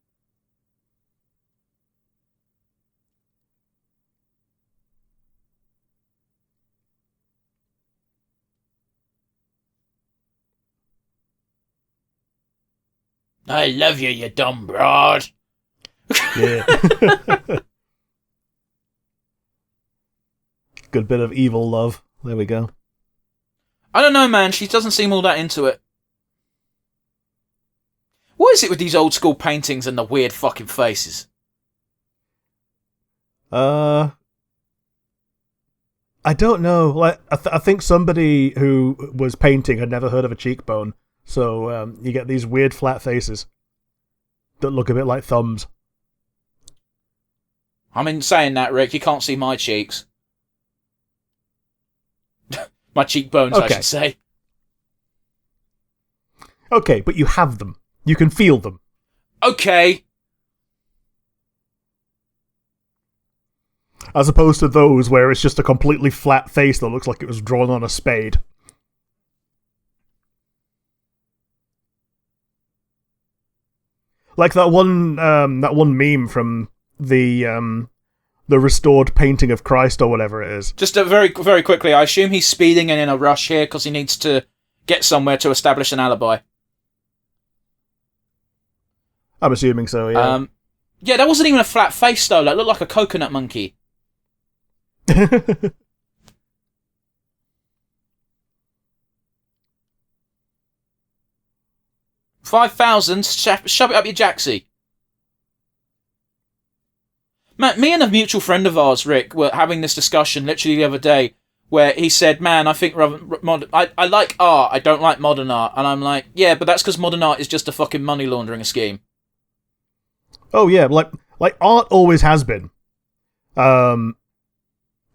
I love you, you dumb broad. Yeah. Good bit of evil love. There we go. I don't know, man. She doesn't seem all that into it. What is it with these old school paintings and the weird fucking faces? I don't know. Like, I think somebody who was painting had never heard of a cheekbone. So you get these weird flat faces that look a bit like thumbs. I mean, saying that, Rick, you can't see my cheeks. My cheekbones, okay. I should say. Okay, but you have them. You can feel them. Okay. As opposed to those where it's just a completely flat face that looks like it was drawn on a spade. Like that one meme from the restored painting of Christ or whatever it is. Just very, very quickly, I assume he's speeding and in a rush here because he needs to get somewhere to establish an alibi. I'm assuming so, yeah. Yeah, that wasn't even a flat face though. That looked like a coconut monkey. 5,000, shove it up your jacksie. Man, me and a mutual friend of ours, Rick, were having this discussion literally the other day where he said, man, I think I like art, I don't like modern art. And I'm like, yeah, but that's because modern art is just a fucking money laundering scheme. Oh, yeah, like art always has been.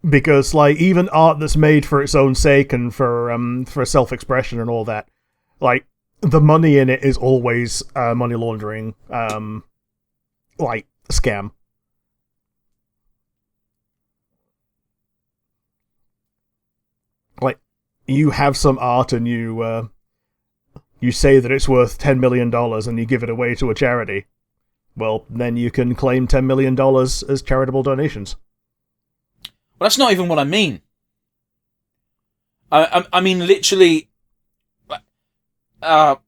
Because, like, even art that's made for its own sake and for self-expression and all that, like, the money in it is always money laundering, like, scam. Like, you have some art and you say that it's worth $10 million and you give it away to a charity. Well, then you can claim $10 million as charitable donations. Well, that's not even what I mean. I mean, literally... it's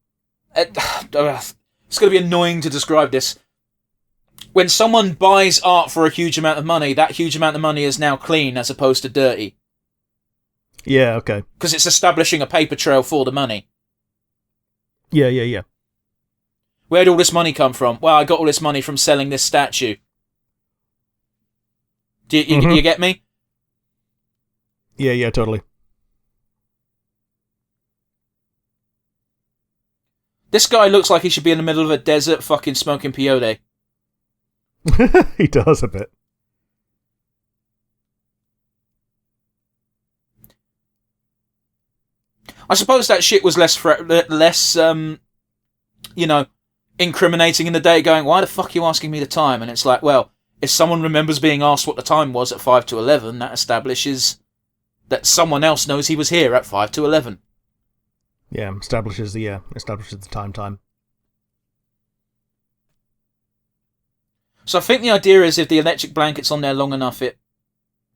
going to be annoying to describe this. When someone buys art for a huge amount of money, that huge amount of money is now clean as opposed to dirty. Yeah, okay. Because it's establishing a paper trail for the money. Yeah. Where'd all this money come from? Well, I got all this money from selling this statue. Do you get me? Yeah, totally. This guy looks like he should be in the middle of a desert fucking smoking peyote. He does a bit. I suppose that shit was less incriminating in the day, going, why the fuck are you asking me the time? And it's like, well, if someone remembers being asked what the time was at 5 to 11, that establishes that someone else knows he was here at 5 to 11. Yeah, establishes the time. So I think the idea is if the electric blanket's on there long enough, it,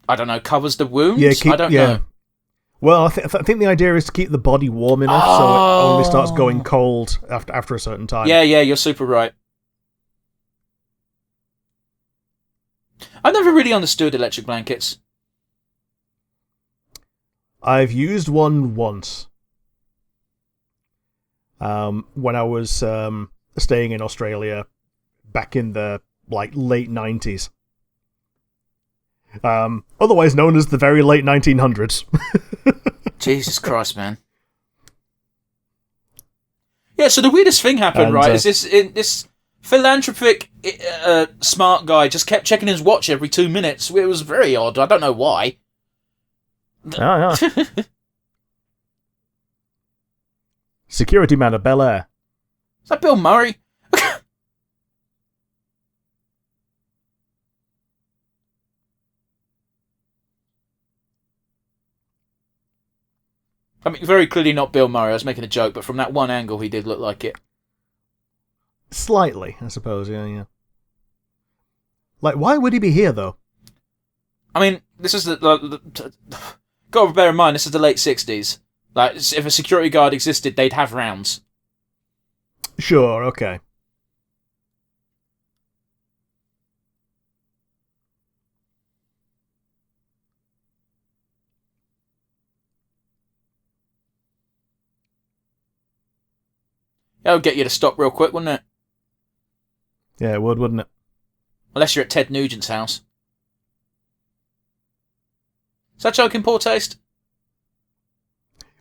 I don't know, covers the wounds? I don't know. Well, I think the idea is to keep the body warm enough so it only starts going cold after a certain time. Yeah, you're super right. I've never really understood electric blankets. I've used one once. When I was staying in Australia back in the late 90s. Otherwise known as the very late 1900s. Jesus Christ, man. Yeah, so the weirdest thing happened, right, is this philanthropic smart guy just kept checking his watch every 2 minutes. It was very odd. I don't know why. Yeah. Security man of Bel Air. Is that Bill Murray? I mean, very clearly not Bill Murray. I was making a joke, but from that one angle, he did look like it. Slightly, I suppose, yeah. Why would he be here, though? I mean, this is got to bear in mind, this is the late 60s. If a security guard existed, they'd have rounds. Sure, okay. That would get you to stop real quick, wouldn't it? Yeah, it would, wouldn't it? Unless you're at Ted Nugent's house. Is that joke in poor taste?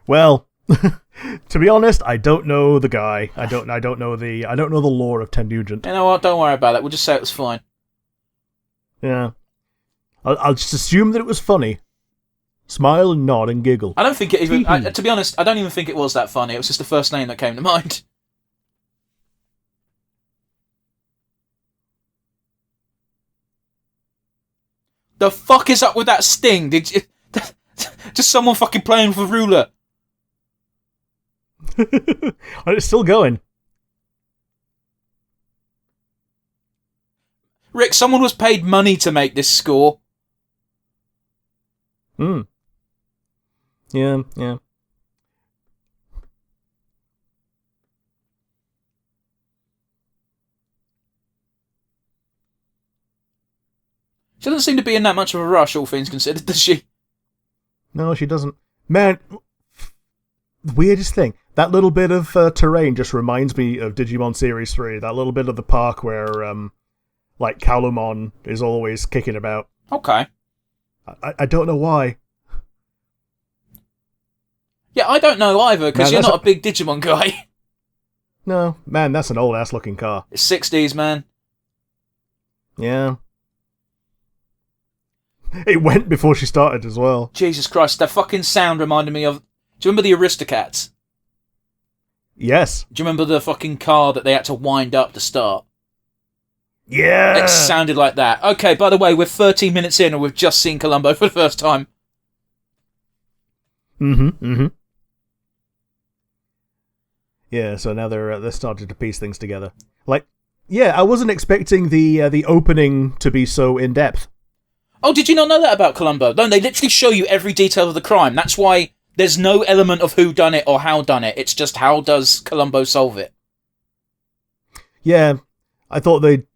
Well, to be honest, I don't know the guy. I don't know the lore of Ted Nugent. You know what? Don't worry about it. We'll just say it was fine. Yeah. I'll just assume that it was funny. Smile and nod and giggle. I don't think it even... to be honest, I don't even think it was that funny. It was just the first name that came to mind. The fuck is up with that sting? Did you... Just someone fucking playing with a ruler. It's still going. Rick, someone was paid money to make this score. Yeah. She doesn't seem to be in that much of a rush, all things considered, does she? No, she doesn't. Man, the weirdest thing, that little bit of terrain just reminds me of Digimon Series 3. That little bit of the park where, Columbo is always kicking about. Okay. I don't know why. Yeah, I don't know either, because you're not a big Digimon guy. No, man, that's an old-ass looking car. It's 60s, man. Yeah. It went before she started as well. Jesus Christ, that fucking sound reminded me of... Do you remember the Aristocats? Yes. Do you remember the fucking car that they had to wind up to start? Yeah. It sounded like that. Okay, by the way, we're 13 minutes in and we've just seen Columbo for the first time. Yeah, so now they're starting to piece things together. I wasn't expecting the opening to be so in-depth. Oh, did you not know that about Columbo? No, they literally show you every detail of the crime. That's why there's no element of who done it or how done it. It's just how does Columbo solve it. Yeah, I thought they'd...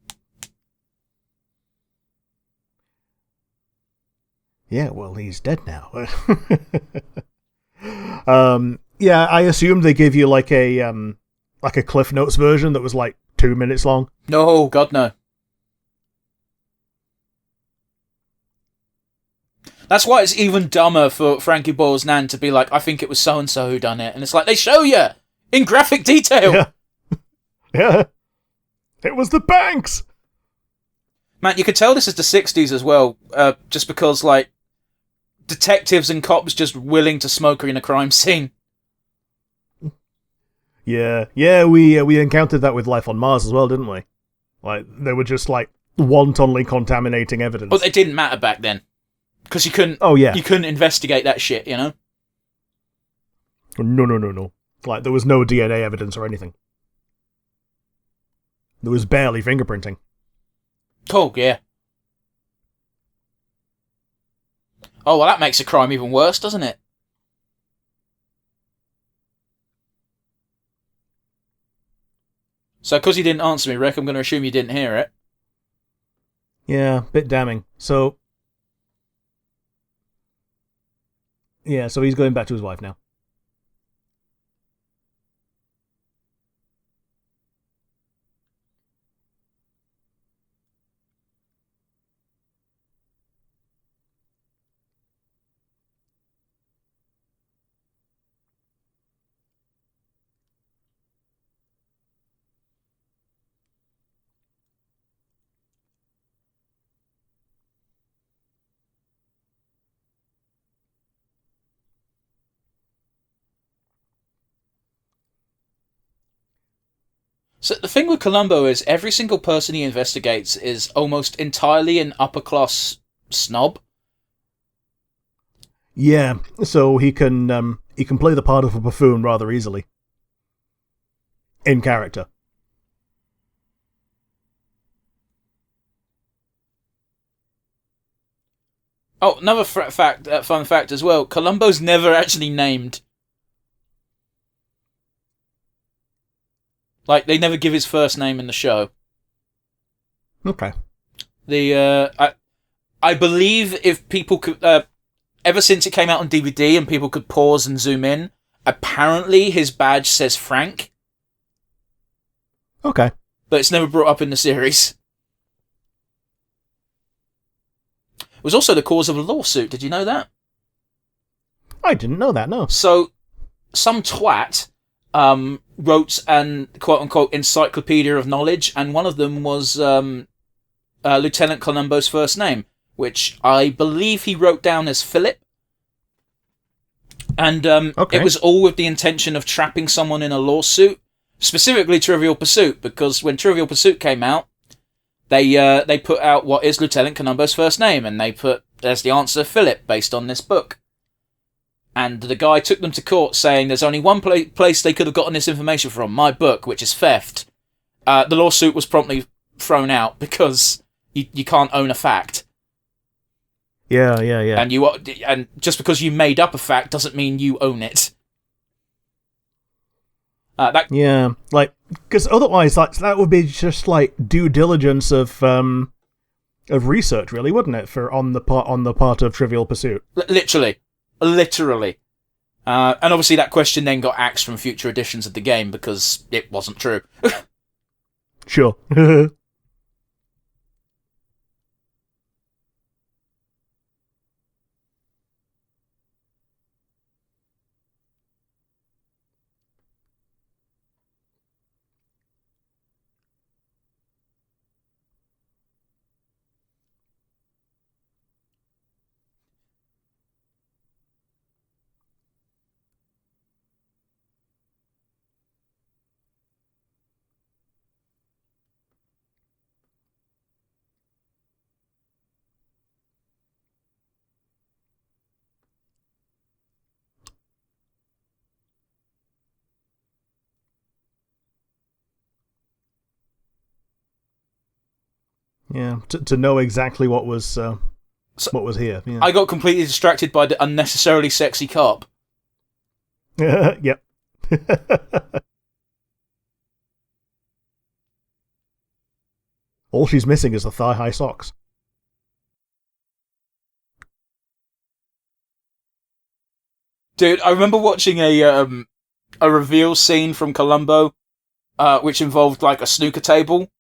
Yeah, well, he's dead now. Yeah, I assumed they gave you like a Cliff Notes version that was 2 minutes long. No, God no. That's why it's even dumber for Frankie Boyle's Nan to be like, I think it was so-and-so who done it. And it's like, they show you! In graphic detail! Yeah. Yeah. It was the Banks! Man, you could tell this is the 60s as well, just because, detectives and cops just willing to smoke in a crime scene. Yeah. We encountered that with life on Mars as well, didn't we? Like they were just like wantonly contaminating evidence. But it didn't matter back then because you couldn't. Oh yeah. You couldn't investigate that shit, you know. No. Like there was no DNA evidence or anything. There was barely fingerprinting. Oh yeah. Oh well, that makes a crime even worse, doesn't it? So, because you didn't answer me, Rick, I'm going to assume you didn't hear it. Yeah, bit damning. So, yeah, so he's going back to his wife now. So the thing with Columbo is every single person he investigates is almost entirely an upper-class snob. Yeah, so he can play the part of a buffoon rather easily. In character. Oh, another fun fact as well. Columbo's never actually named. Like, they never give his first name in the show. Okay. I believe if people could, ever since it came out on DVD and people could pause and zoom in, apparently his badge says Frank. Okay. But it's never brought up in the series. It was also the cause of a lawsuit. Did you know that? I didn't know that, no. So, some twat wrote an quote-unquote encyclopedia of knowledge, and one of them was Lieutenant Columbo's first name, which I believe he wrote down as Philip. And It was all with the intention of trapping someone in a lawsuit, specifically Trivial Pursuit, because when Trivial Pursuit came out, they put out what is Lieutenant Columbo's first name, and they put as the answer Philip, based on this book. And the guy took them to court saying there's only one place they could have gotten this information from, my book, which is theft. The lawsuit was promptly thrown out because you can't own a fact. Yeah. And just because you made up a fact doesn't mean you own it. Yeah, like, because otherwise that would be just like due diligence of research, really, wouldn't it? On the part of Trivial Pursuit. Literally. And obviously that question then got axed from future editions of the game because it wasn't true. Sure. Yeah, to know exactly what was here. Yeah. I got completely distracted by the unnecessarily sexy cop. Yep. All she's missing is the thigh-high socks. Dude, I remember watching a reveal scene from Columbo, which involved like a snooker table.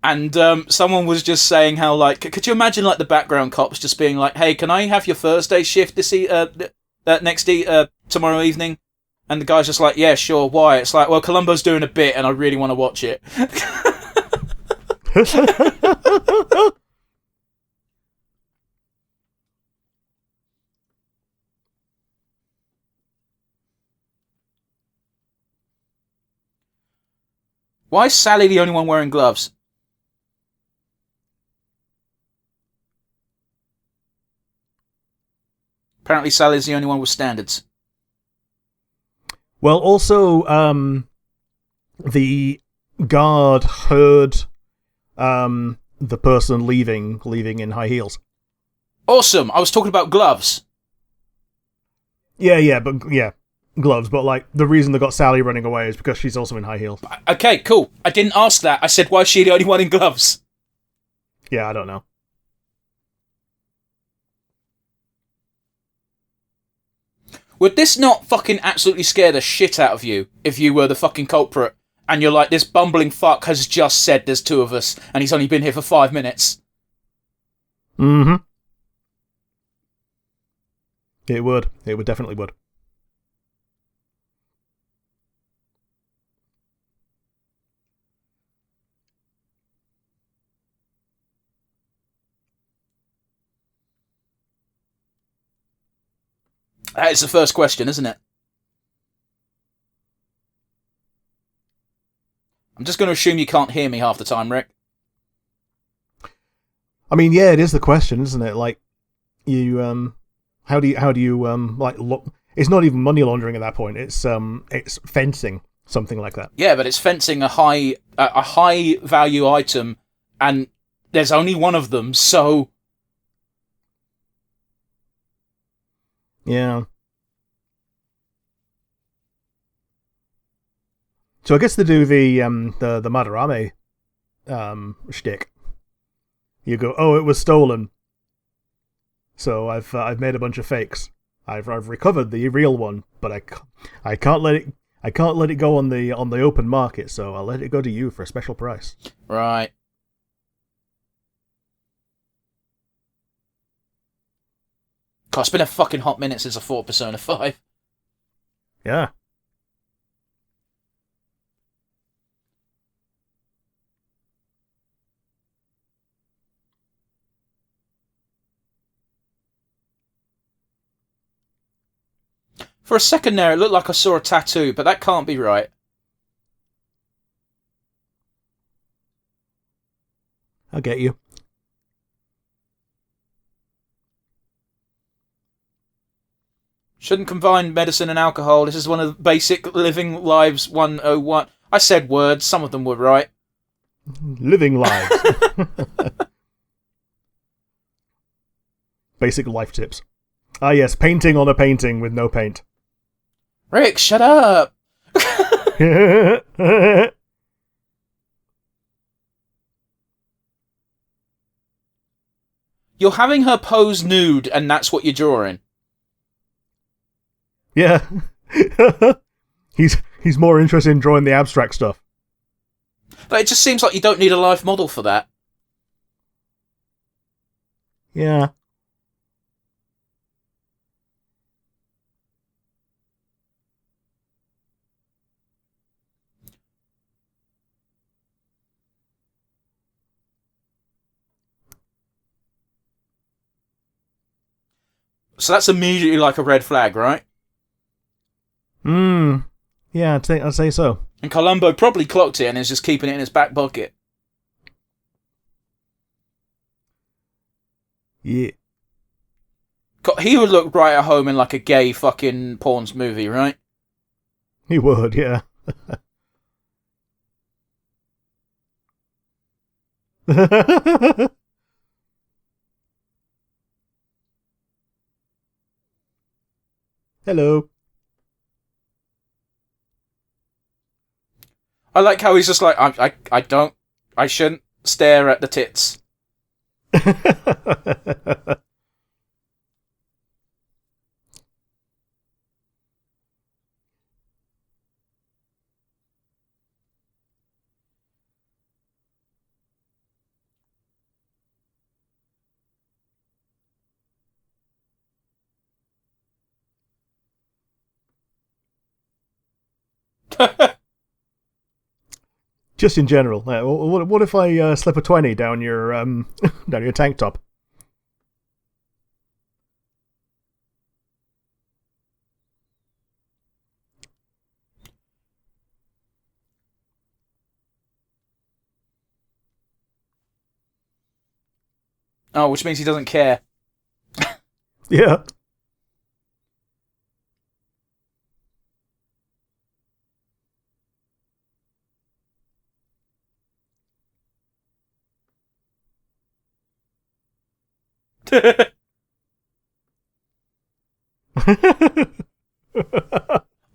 And someone was just saying how, like, could you imagine, like, the background cops just being like, "Hey, can I have your Thursday shift tomorrow evening?" And the guy's just like, "Yeah, sure. Why?" It's like, "Well, Columbo's doing a bit, and I really want to watch it." Why is Sally the only one wearing gloves? Apparently Sally's the only one with standards. Well, also, the guard heard the person leaving in high heels. Awesome! I was talking about gloves. Yeah, gloves. But like the reason they got Sally running away is because she's also in high heels. Okay, cool. I didn't ask that. I said, why is she the only one in gloves? Yeah, I don't know. Would this not fucking absolutely scare the shit out of you if you were the fucking culprit and you're like, this bumbling fuck has just said there's two of us and he's only been here for 5 minutes? Mm-hmm. It would. It would definitely would. That is the first question, isn't it? I'm just going to assume you can't hear me half the time, Rick. I mean, yeah, it is the question, isn't it? Like, you, how do you, like, look? It's not even money laundering at that point. It's fencing, something like that. Yeah, but it's fencing a high value item, and there's only one of them, so Yeah. So I guess they do the Madarame shtick. You go, oh, it was stolen. So I've made a bunch of fakes. I've recovered the real one, but I can't let it go on the open market. So I'll let it go to you for a special price. right. God, it's been a fucking hot minute since I fought Persona 5. Yeah. For a second there, it looked like I saw a tattoo, but that can't be right. I'll get you. Shouldn't combine medicine and alcohol. This is one of the basic living lives 101. I said words, some of them were right. Living lives. Basic life tips. Ah, yes, painting on a painting with no paint. Rick, shut up! You're having her pose nude, and that's what you're drawing. Yeah. He's more interested in drawing the abstract stuff. But it just seems like you don't need a live model for that. Yeah. So that's immediately like a red flag, right? Yeah, I'd say so. And Columbo probably clocked it and is just keeping it in his back pocket. Yeah. He would look right at home in like a gay fucking porns movie, right? He would, yeah. Hello. I like how he's just like, I shouldn't stare at the tits. Just in general. What if I slip a 20 down your down your tank top? Oh, which means he doesn't care. Yeah.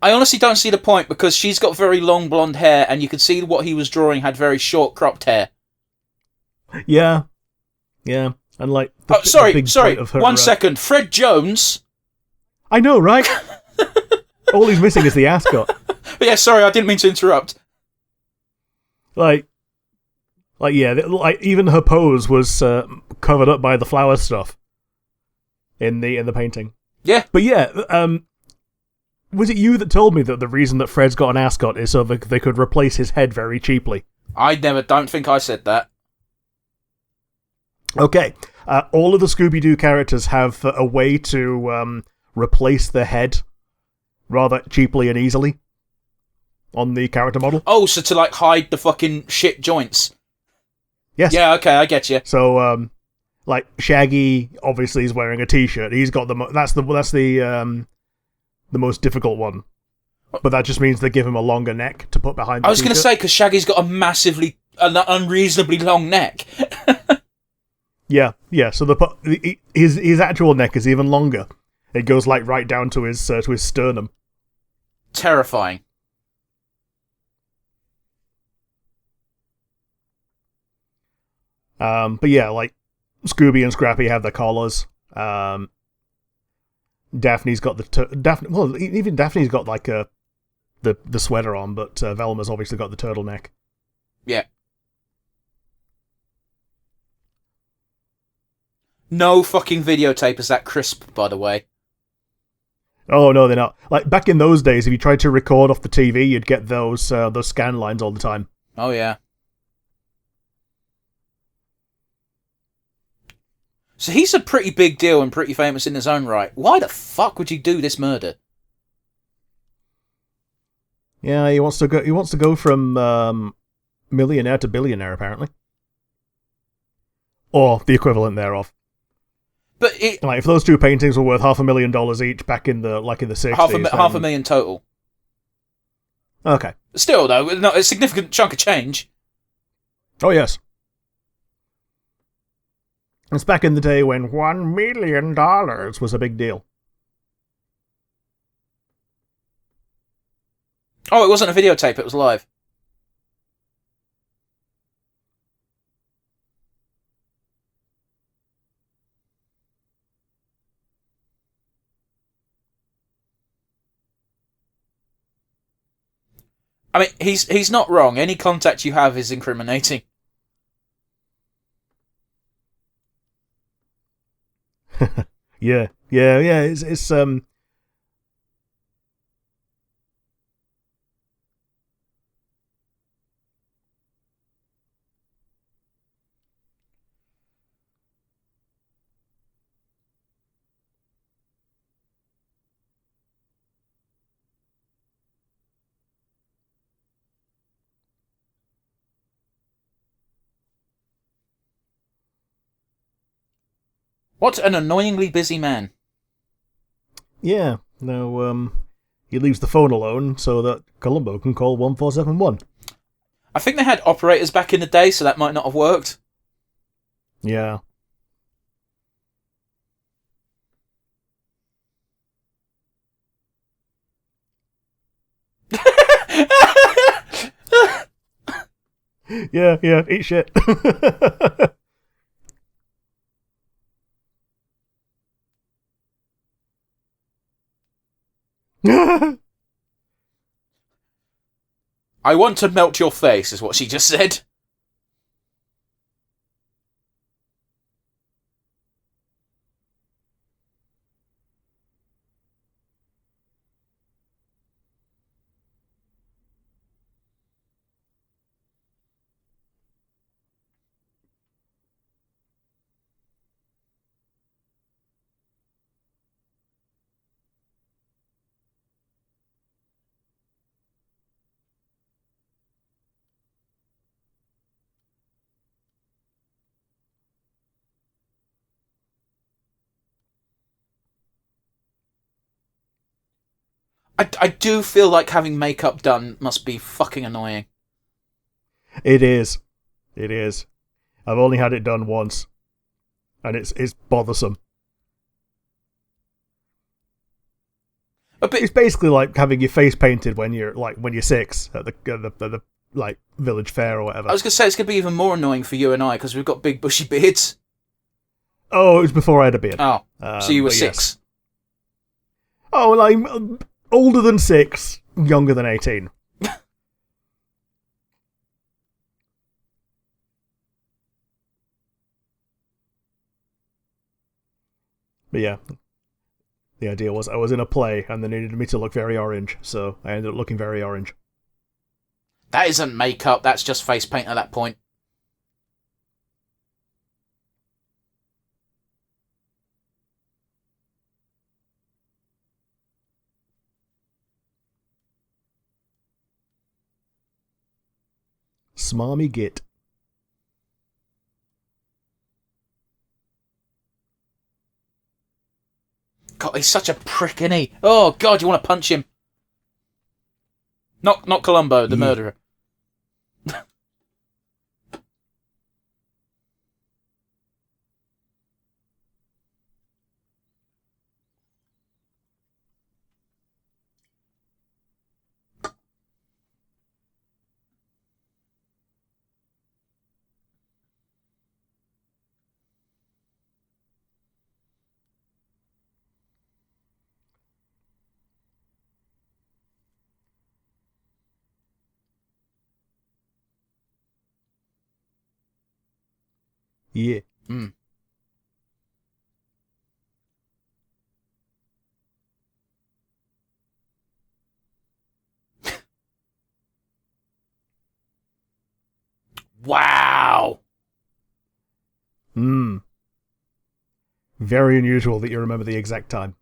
I honestly don't see the point because she's got very long blonde hair, and you can see what he was drawing had very short cropped hair. Yeah. Yeah. And like, Sorry. of her, 1 second. Fred Jones. I know, right? All he's missing is the ascot. But yeah, sorry, I didn't mean to interrupt. Like even her pose was covered up by the flower stuff in the painting. Yeah. But yeah, was it you that told me that the reason that Fred's got an ascot is so that they could replace his head very cheaply? Don't think I said that. Okay. All of the Scooby-Doo characters have a way to replace their head rather cheaply and easily on the character model. Oh, so to like hide the fucking shit joints. Yes. Yeah, okay, I get you. So, like Shaggy, obviously, is wearing a T-shirt. He's got that's the most difficult one, but that just means they give him a longer neck to put behind. I was going to say because Shaggy's got an unreasonably long neck. Yeah. So his actual neck is even longer. It goes like right down to his sternum. Terrifying. But yeah, like Scooby and Scrappy have their collars. Daphne's got even Daphne's got like the sweater on, but Velma's obviously got the turtleneck. Yeah. No fucking videotape is that crisp, by the way. Oh no, they're not. Like back in those days, if you tried to record off the TV, you'd get those scan lines all the time. Oh yeah. So he's a pretty big deal and pretty famous in his own right. Why the fuck would you do this murder? Yeah, he wants to go from millionaire to billionaire, apparently, or the equivalent thereof. But like if those two paintings were worth $500,000 each back in the 60s, half a million total. Okay. Still though, not a significant chunk of change. Oh yes. It's back in the day when $1 million was a big deal. Oh, it wasn't a videotape, it was live. I mean, he's not wrong. Any contact you have is incriminating. Yeah. It's What an annoyingly busy man. Yeah. No, he leaves the phone alone so that Columbo can call 1471. I think they had operators back in the day, so that might not have worked. Yeah. Yeah, eat shit. I want to melt your face, is what she just said. I do feel like having makeup done must be fucking annoying. It is. It is. I've only had it done once, and it's bothersome. It's basically like having your face painted when you're 6 at the like village fair or whatever. I was gonna say it's gonna be even more annoying for you and I because we've got big bushy beards. Oh, it was before I had a beard. Oh, so you were 6. Yes. Oh, well, I'm older than 6, younger than 18. But yeah, the idea was I was in a play and they needed me to look very orange, so I ended up looking very orange. That isn't makeup, that's just face paint at that point. Smarmy git. God, he's such a prick, isn't he? Oh, God, you want to punch him. Not Columbo, the murderer. Yeah. Mm. Wow. Very unusual that you remember the exact time.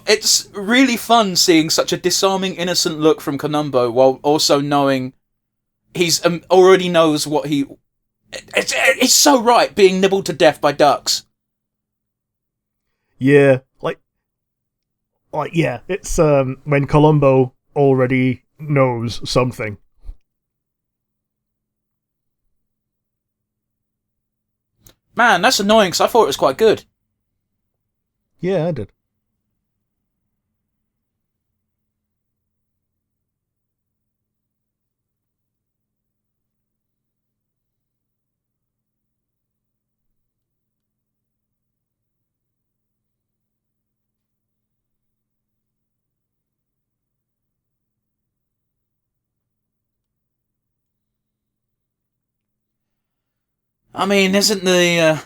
It's really fun seeing such a disarming, innocent look from Columbo while also knowing he's already knows what he... It's so right, being nibbled to death by ducks. Yeah, yeah, it's when Columbo already knows something. Man, that's annoying because I thought it was quite good. Yeah, I did. I mean, isn't the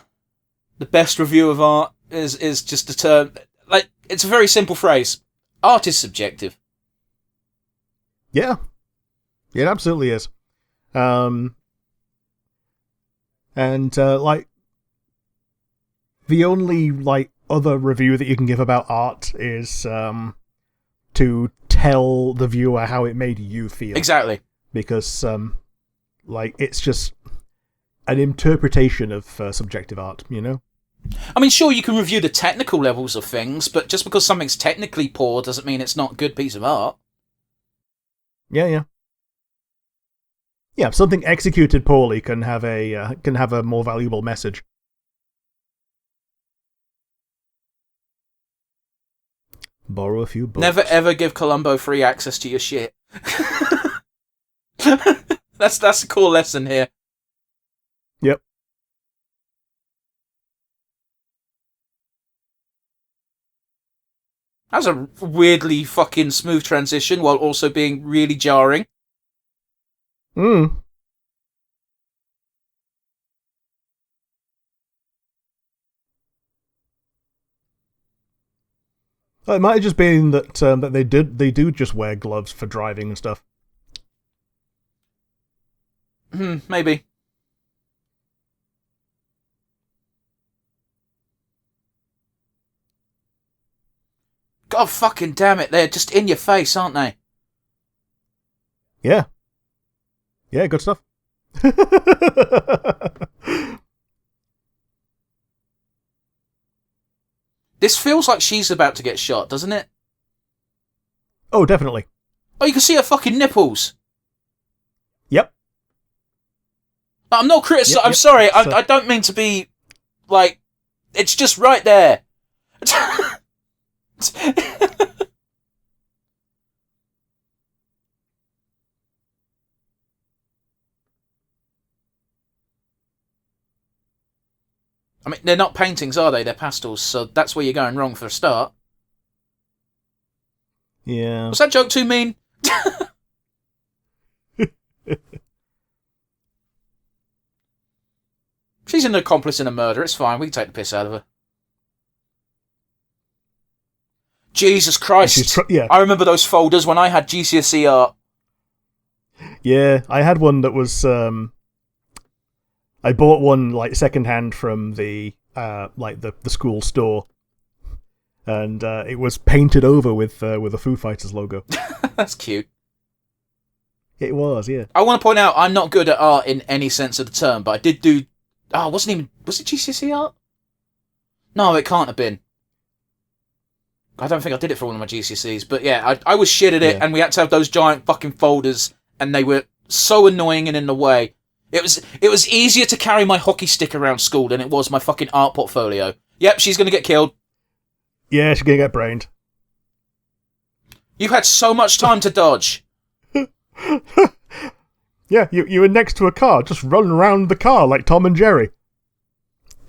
best review of art is just a term... Like, it's a very simple phrase. Art is subjective. Yeah. It absolutely is. And, like, the only, like, other review that you can give about art is, to tell the viewer how it made you feel. Exactly. Because, like, it's just an interpretation of subjective art, you know? I mean, sure, you can review the technical levels of things, but just because something's technically poor doesn't mean it's not a good piece of art. Yeah. Yeah, something executed poorly can have a more valuable message. Borrow a few books. Never ever give Columbo free access to your shit. That's a core lesson here. Yep. That was a weirdly fucking smooth transition while also being really jarring. It might have just been that that they do just wear gloves for driving and stuff. Maybe. God fucking damn it, they're just in your face, aren't they? Yeah. Yeah, good stuff. This feels like she's about to get shot, doesn't it? Oh, definitely. Oh, you can see her fucking nipples. Yep. I'm not criticizing. Yep, I'm yep. sorry. So- I don't mean to be like. It's just right there. I mean, they're not paintings, are they? They're pastels, so that's where you're going wrong for a start. Yeah. Was that joke too mean? She's an accomplice in a murder. It's fine. We can take the piss out of her. Jesus Christ. Yeah. I remember those folders when I had GCSE art. Yeah, I had one that was I bought one like secondhand from the the school store, and it was painted over with a Foo Fighters logo. That's cute. It was, yeah. I want to point out I'm not good at art in any sense of the term, but I did do. Oh, was it GCSE art? No, it can't have been. I don't think I did it for one of my GCSEs, but yeah, I was shit at it, Yeah. and we had to have those giant fucking folders, and they were so annoying and in the way. It was easier to carry my hockey stick around school than it was my fucking art portfolio. Yep, she's gonna get killed. Yeah, she's gonna get brained. You had so much time to dodge. Yeah, you were next to a car, just run around the car like Tom and Jerry.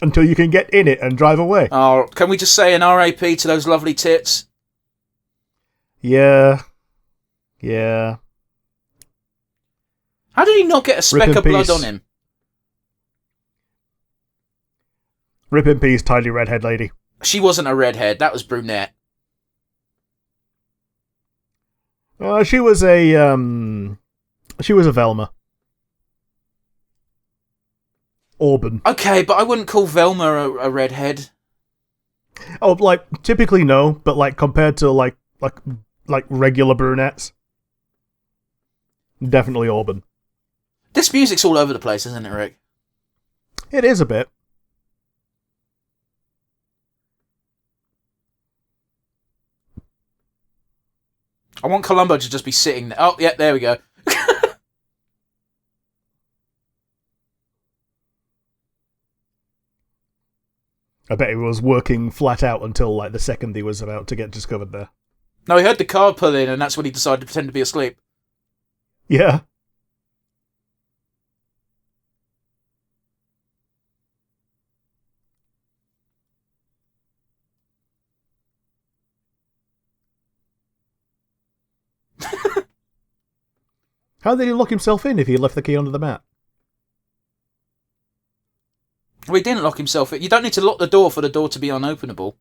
Until you can get in it and drive away. Oh, can we just say an RAP to those lovely tits? Yeah. Yeah. How did he not get a speck Rip in of blood peace. on him? Rip in peace, tidy redhead lady. She wasn't a redhead, that was brunette. She was a Velma. Auburn. Okay, but I wouldn't call Velma a redhead. Oh, like typically no, but like compared to like regular brunettes, definitely Auburn. This music's all over the place, isn't it, Rick? It is a bit. I want Columbo to just be sitting there. Oh, yeah, there we go. I bet he was working flat out until like the second he was about to get discovered there. No, he heard the car pull in, and that's when he decided to pretend to be asleep. Yeah. How did he lock himself in if he left the key under the mat? Well, he didn't lock himself in. You don't need to lock the door for the door to be unopenable.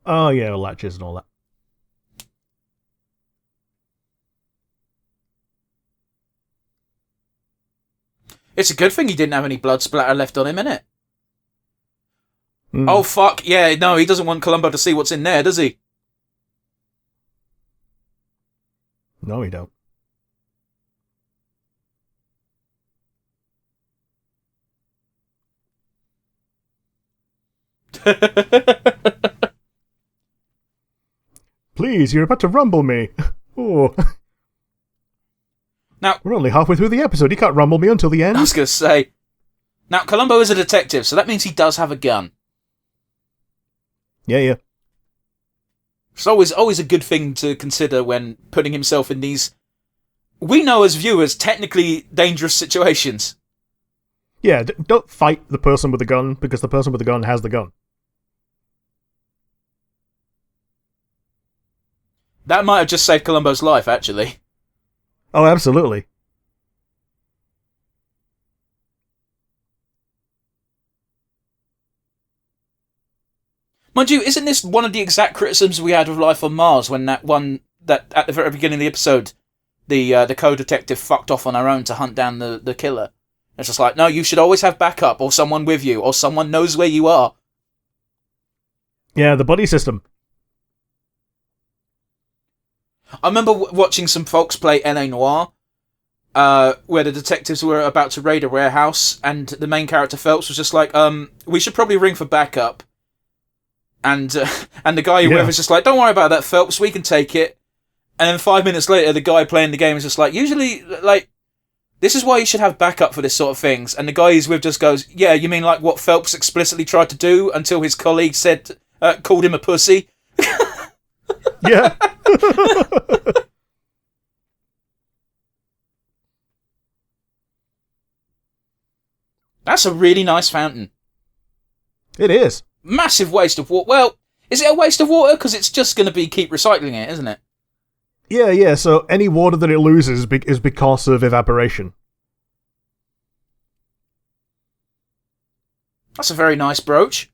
Oh yeah, latches and all that. It's a good thing he didn't have any blood splatter left on him, innit? Mm. Oh, fuck. Yeah, no, he doesn't want Columbo to see what's in there, does he? No, he don't. Please, you're about to rumble me. Oh. Now, we're only halfway through the episode. You can't rumble me until the end. I was going to say... Now, Columbo is a detective, so that means he does have a gun. Yeah. It's always a good thing to consider when putting himself in these, we know as viewers, technically dangerous situations. Yeah, don't fight the person with the gun, because the person with the gun has the gun. That might have just saved Columbo's life, actually. Oh, absolutely. Mind you, isn't this one of the exact criticisms we had of Life on Mars when that at the very beginning of the episode, the co-detective fucked off on her own to hunt down the killer? It's just like, no, you should always have backup, or someone with you, or someone knows where you are. Yeah, the buddy system. I remember watching some folks play L.A. Noire, where the detectives were about to raid a warehouse, and the main character Phelps was just like, we should probably ring for backup. And and the guy whoever was just like, don't worry about that, Phelps, we can take it. And then 5 minutes later, the guy playing the game is just like, usually, like, this is why you should have backup for this sort of things. And the guy he's with just goes, yeah, you mean like what Phelps explicitly tried to do until his colleague said, called him a pussy? Yeah. That's a really nice fountain. It is. Massive waste of water. Well, is it a waste of water? Because it's just going to keep recycling it, isn't it? Yeah. So any water that it loses is because of evaporation. That's a very nice brooch.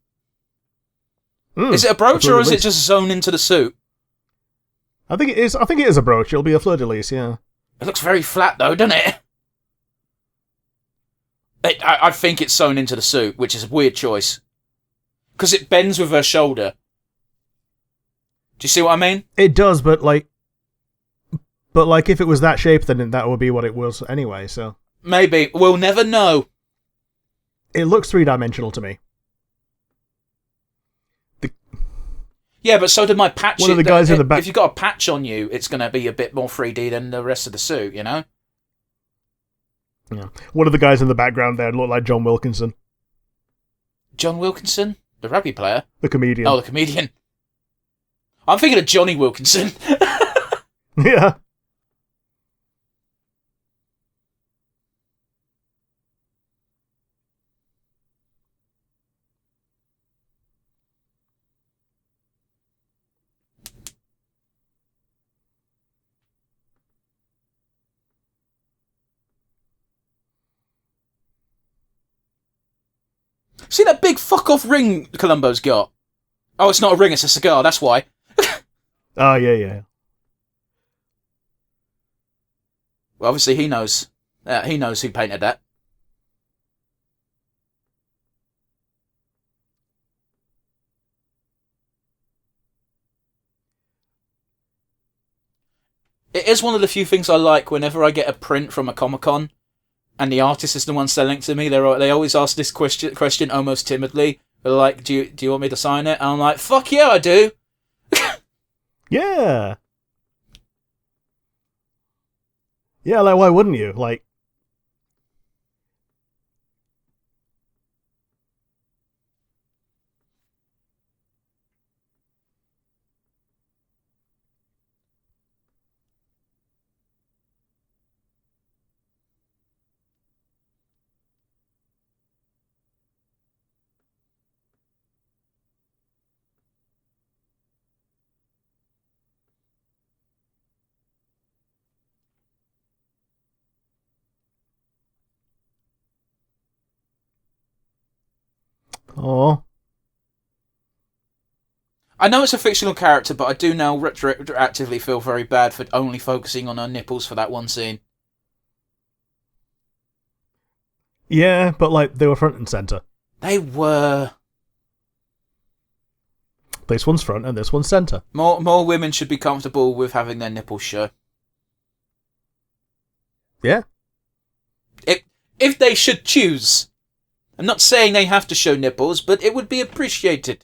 Is it a brooch or is it just sewn into the suit? I think it is. I think it is a brooch. It'll be a fleur-de-lis, yeah. It looks very flat though, doesn't it? I think it's sewn into the suit, which is a weird choice. Because it bends with her shoulder. Do you see what I mean? It does, but if it was that shape, then that would be what it was anyway, so... Maybe. We'll never know. It looks three-dimensional to me. Yeah, but so did my patch. One of the guys in the back... If you've got a patch on you, it's going to be a bit more 3D than the rest of the suit, you know? Yeah. One of the guys in the background there looked like John Wilkinson. John Wilkinson? The rugby player? The comedian. Oh, the comedian. I'm thinking of Johnny Wilkinson. Yeah. See that big fuck-off ring Columbo's got? Oh, it's not a ring, it's a cigar, that's why. Oh, yeah. Well, obviously he knows. He knows who painted that. It is one of the few things I like whenever I get a print from a Comic-Con and the artist is the one selling it to me. They always ask this question almost timidly. They're like, do you want me to sign it? And I'm like, fuck yeah, I do. Yeah. Yeah, like, why wouldn't you? Like... Oh. I know it's a fictional character, but I do now retroactively feel very bad for only focusing on her nipples for that one scene. Yeah, but, like, they were front and centre. They were. This one's front and this one's centre. More women should be comfortable with having their nipples show. Yeah. If they should choose. I'm not saying they have to show nipples, but it would be appreciated.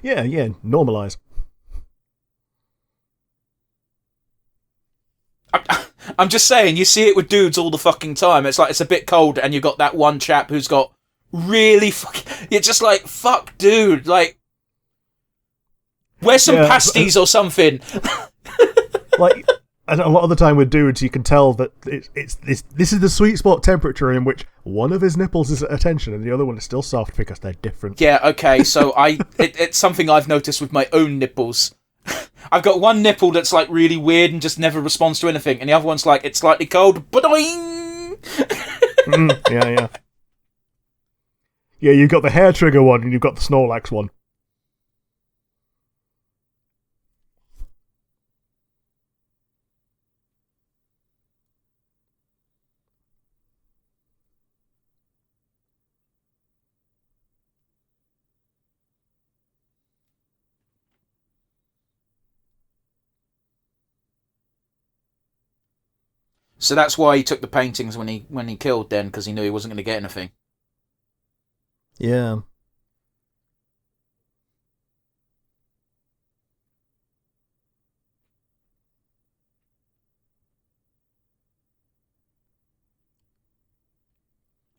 Yeah, normalise. I'm just saying, you see it with dudes all the fucking time. It's like, it's a bit cold and you've got that one chap who's got really fucking... You're just like, fuck, dude, like... Wear some pasties or something. Like, and a lot of the time with dudes, you can tell that this is the sweet spot temperature in which one of his nipples is at attention and the other one is still soft because they're different. Yeah, okay, so it's something I've noticed with my own nipples. I've got one nipple that's like really weird and just never responds to anything, and the other one's like, it's slightly cold, ba-doing! Yeah. Yeah, you've got the hair trigger one and you've got the Snorlax one. So that's why he took the paintings when he killed then, because he knew he wasn't going to get anything. Yeah.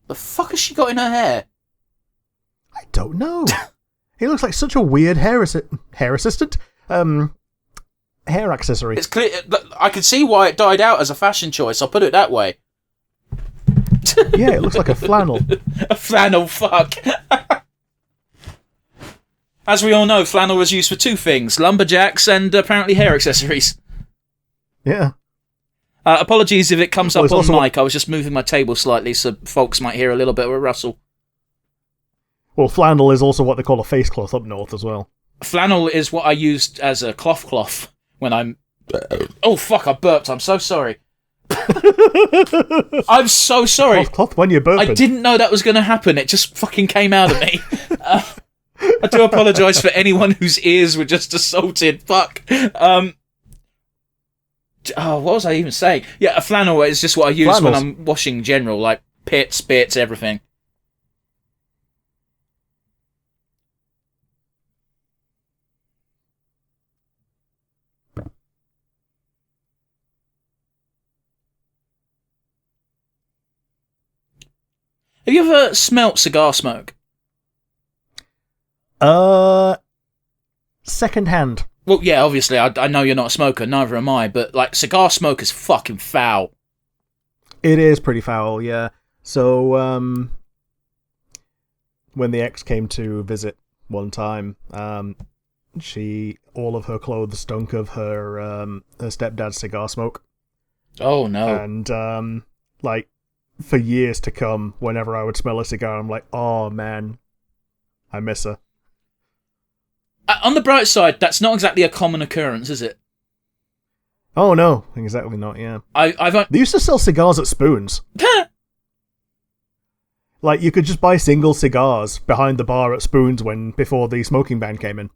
The fuck has she got in her hair? I don't know. He looks like such a weird hair assistant. Hair accessory. It's clear. I can see why it died out as a fashion choice. I'll put it that way. Yeah, it looks like a flannel. A flannel, fuck. As we all know, flannel was used for two things: lumberjacks and apparently hair accessories. Yeah. Apologies if it comes up on mic. What... I was just moving my table slightly so folks might hear a little bit of a rustle. Well, flannel is also what they call a face cloth up north as well. Flannel is what I used as a cloth when I'm... Oh, fuck, I burped. I'm so sorry. I'm so sorry. Cloth when you're burping. I didn't know that was going to happen. It just fucking came out of me. I do apologise for anyone whose ears were just assaulted. Fuck. What was I even saying? Yeah, a flannel is just what I use when I'm washing general, like pits, bits, everything. Have you ever smelt cigar smoke? Second hand. Well, yeah, obviously, I know you're not a smoker, neither am I, but, like, cigar smoke is fucking foul. It is pretty foul, yeah. So, when the ex came to visit one time, all of her clothes stunk of her stepdad's cigar smoke. Oh, no. And, for years to come, whenever I would smell a cigar, I'm like, oh, man, I miss her. On the bright side, that's not exactly a common occurrence, is it? Oh, no. Exactly not, yeah. They used to sell cigars at Spoons. Like, you could just buy single cigars behind the bar at Spoons before the smoking ban came in.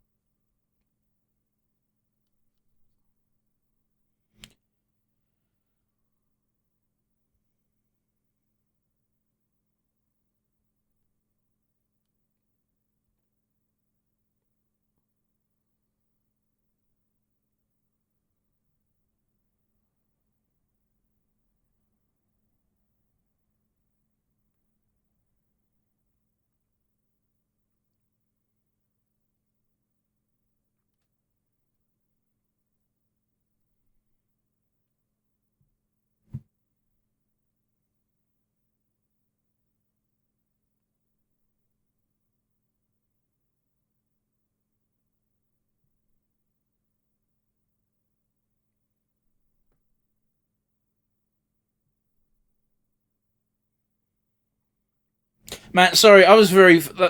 Man, sorry,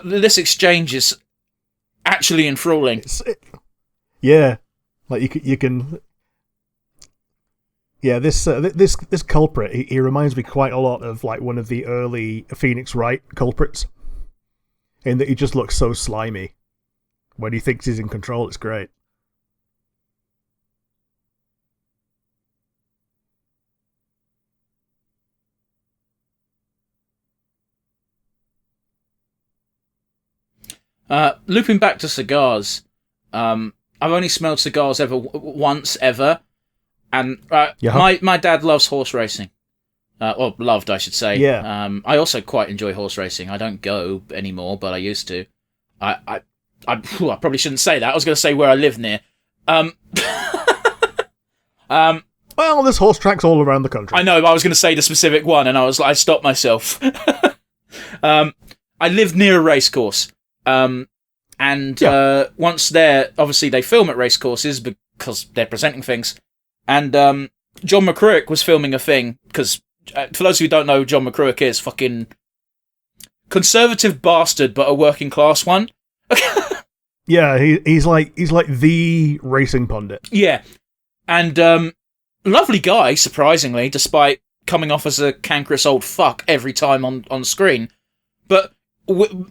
this exchange is actually enthralling. Yeah. Like, you can... Yeah, this culprit, he reminds me quite a lot of, like, one of the early Phoenix Wright culprits. In that he just looks so slimy. When he thinks he's in control, it's great. Looping back to cigars, I've only smelled cigars once ever, and my dad loves horse racing. Or loved, I should say. Yeah. I also quite enjoy horse racing. I don't go anymore, but I used to. I probably shouldn't say that. I was going to say where I live near. Well, there's horse tracks all around the country. I know, but I was going to say the specific one, and I stopped myself. I live near a racecourse. Once there, obviously they film at racecourses because they're presenting things. And John McCruick was filming a thing, because for those who don't know who John McCruick is, fucking conservative bastard, but a working class one. Yeah, he's like the racing pundit. Yeah. And lovely guy, surprisingly, despite coming off as a cankerous old fuck every time on screen. But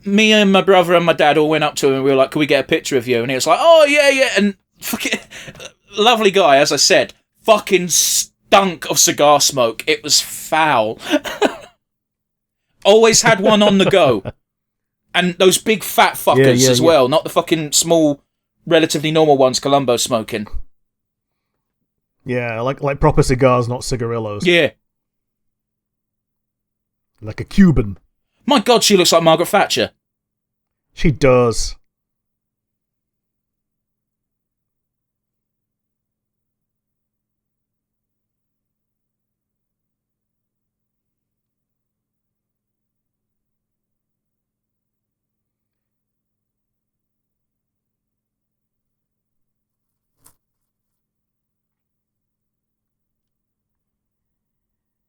me and my brother and my dad all went up to him and we were like, can we get a picture of you? And he was like, oh, yeah. And fucking lovely guy, as I said, fucking dunk of cigar smoke. It was foul. Always had one on the go. And those big fat fuckers as well, not the fucking small, relatively normal ones Columbo's smoking. Yeah, like proper cigars, not cigarillos. Yeah. Like a Cuban. My God, she looks like Margaret Thatcher. She does.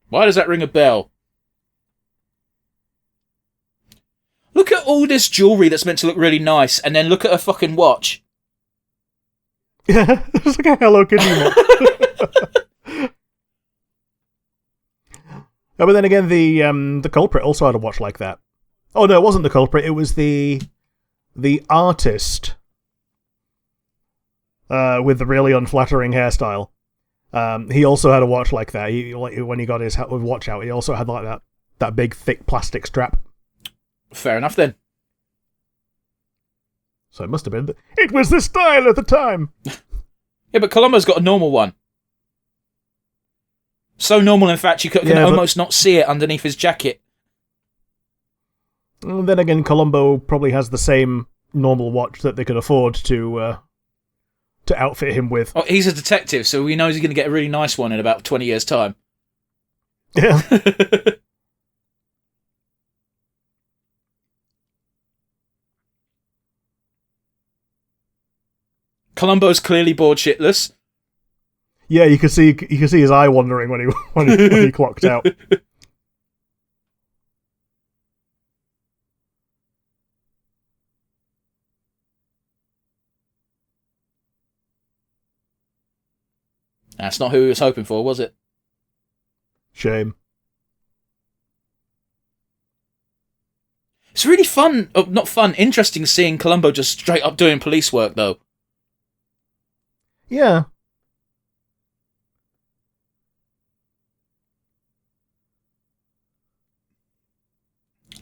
Why does that ring a bell? Look at all this jewellery that's meant to look really nice, and then look at her fucking watch. Yeah, it's like a Hello Kitty watch. Oh, but then again, the culprit also had a watch like that. Oh no, it wasn't the culprit. It was the artist with the really unflattering hairstyle. He also had a watch like that. When he got his watch out, he also had like that big thick plastic strap. Fair enough then. So it must have been. It was the style at the time. Yeah, but Columbo's got a normal one. So normal, in fact, you can almost not see it underneath his jacket. Then again, Columbo probably has the same normal watch that they could afford to outfit him with. Oh, he's a detective, so he knows he's going to get a really nice one in about 20 years' time. Yeah. Columbo's clearly bored shitless. Yeah, you can see his eye wandering when he clocked out. That's not who he was hoping for, was it? Shame. It's really fun, not fun, interesting seeing Columbo just straight up doing police work, though. Yeah.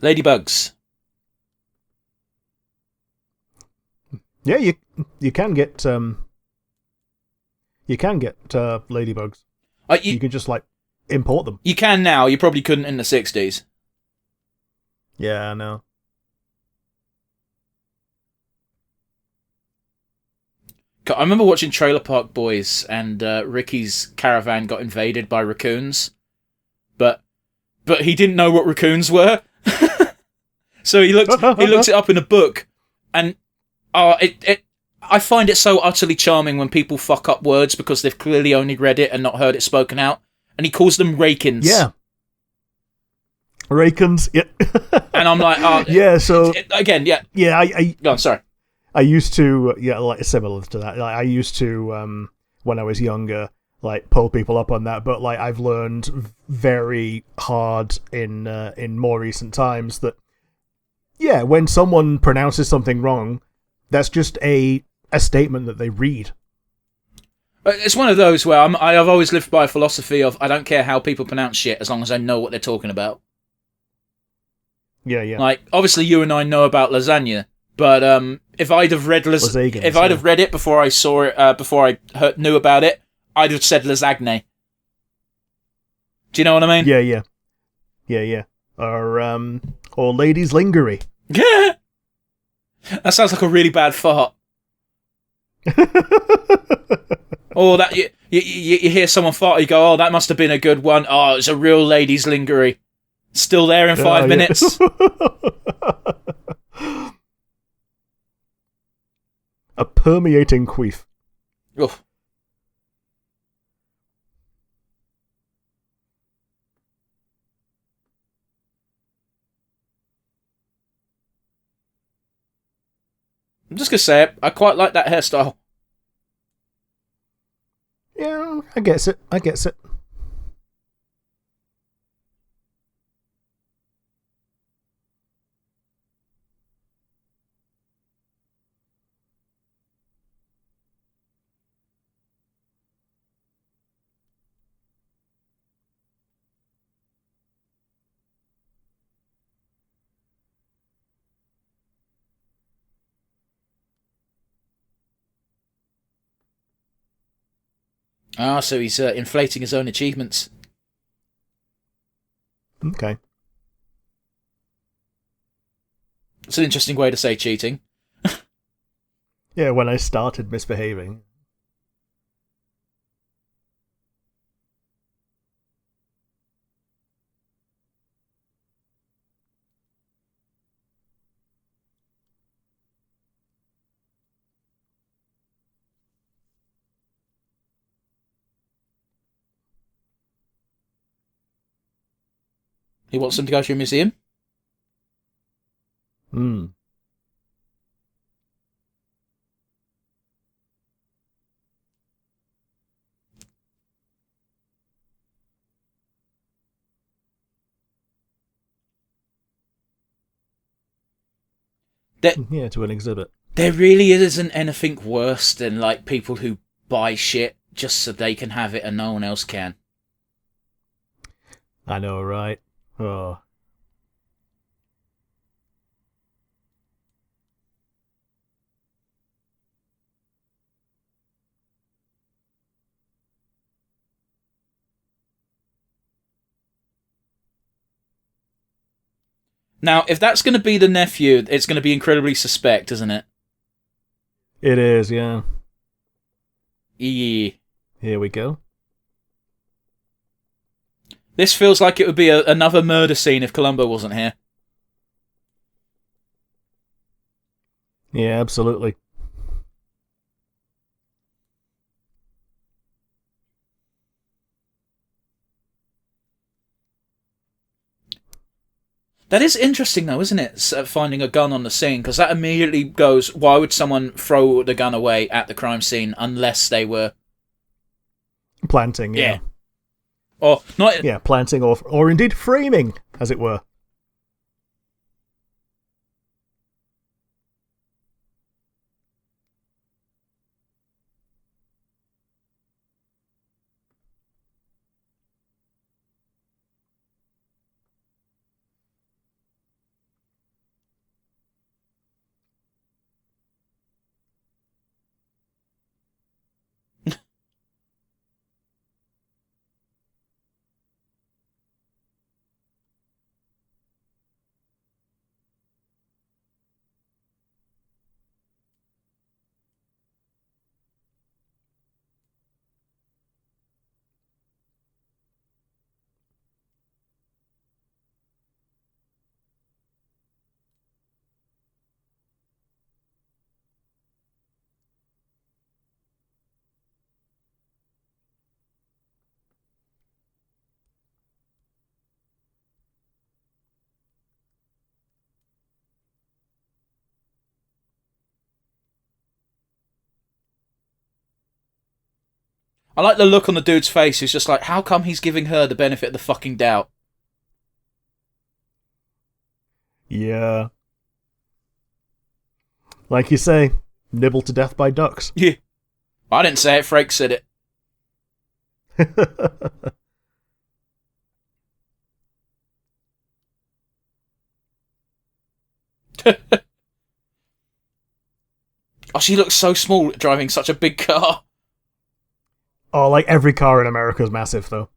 Ladybugs. Yeah, you can get ladybugs. You can just like import them. You can now. You probably couldn't in the 60s. Yeah, I know. I remember watching Trailer Park Boys, and Ricky's caravan got invaded by raccoons, but he didn't know what raccoons were, so he looked it up in a book, and I find it so utterly charming when people fuck up words because they've clearly only read it and not heard it spoken out, and he calls them rakins. Yeah. Rakins, yeah. And I'm like, yeah, so... again, yeah. Yeah, Go on, sorry. I used to, like, similar to that. Like, I used to, when I was younger, like, pull people up on that, but, like, I've learned very hard in more recent times that, yeah, when someone pronounces something wrong, that's just a statement that they read. It's one of those where I've always lived by a philosophy of I don't care how people pronounce shit as long as I know what they're talking about. Yeah, yeah. Like, obviously you and I know about lasagna, but if I'd have read I'd have read it before I saw it, before I knew about it, I'd have said lasagne. Do you know what I mean? Yeah, yeah. Yeah, yeah. Or ladies lingerie. Yeah. That sounds like a really bad fart. Or that you hear someone fart, you go, oh, that must have been a good one. Oh, it's a real ladies lingerie. Still there in 5 minutes. A permeating queef. Oof. I'm just going to say it. I quite like that hairstyle. Yeah, I guess it. Ah, so he's inflating his own achievements. Okay. It's an interesting way to say cheating. Yeah, when I started misbehaving. He wants them to go to a museum? Hmm. Yeah, to an exhibit. There really isn't anything worse than like people who buy shit just so they can have it and no one else can. I know, right? Oh. Now, if that's going to be the nephew, it's going to be incredibly suspect, isn't it? It is, yeah. Yeah. Here we go. This feels like it would be another murder scene if Columbo wasn't here. Yeah, absolutely. That is interesting, though, isn't it? Finding a gun on the scene, because that immediately goes, why would someone throw the gun away at the crime scene unless they were Planting, yeah. Yeah. Or not. Yeah, planting or indeed framing, as it were. I like the look on the dude's face. He's just like, how come he's giving her the benefit of the fucking doubt? Yeah. Like you say, nibbled to death by ducks. Yeah. I didn't say it, Frake said it. Oh, she looks so small driving such a big car. Oh, like every car in America is massive, though.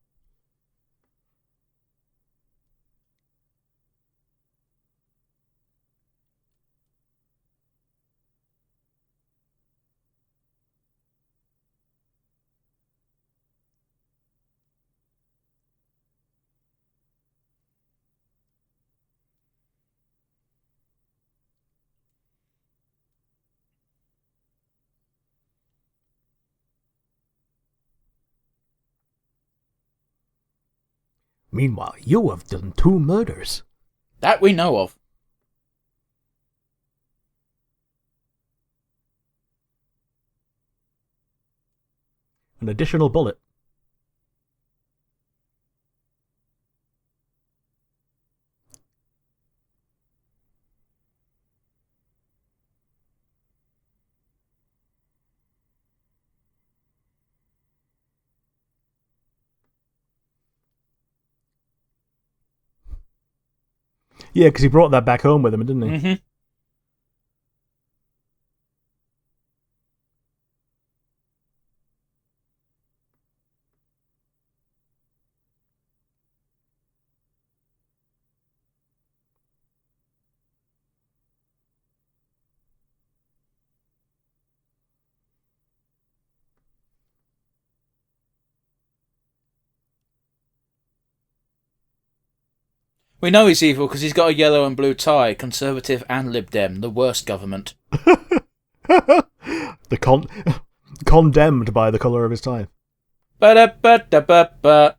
Meanwhile, you have done 2 murders. That we know of. An additional bullet. Yeah, because he brought that back home with him, didn't he? Mm-hmm. We know he's evil because he's got a yellow and blue tie. Conservative and Lib Dem, the worst government. Condemned by the colour of his tie. Ba-da-ba-da-ba-ba.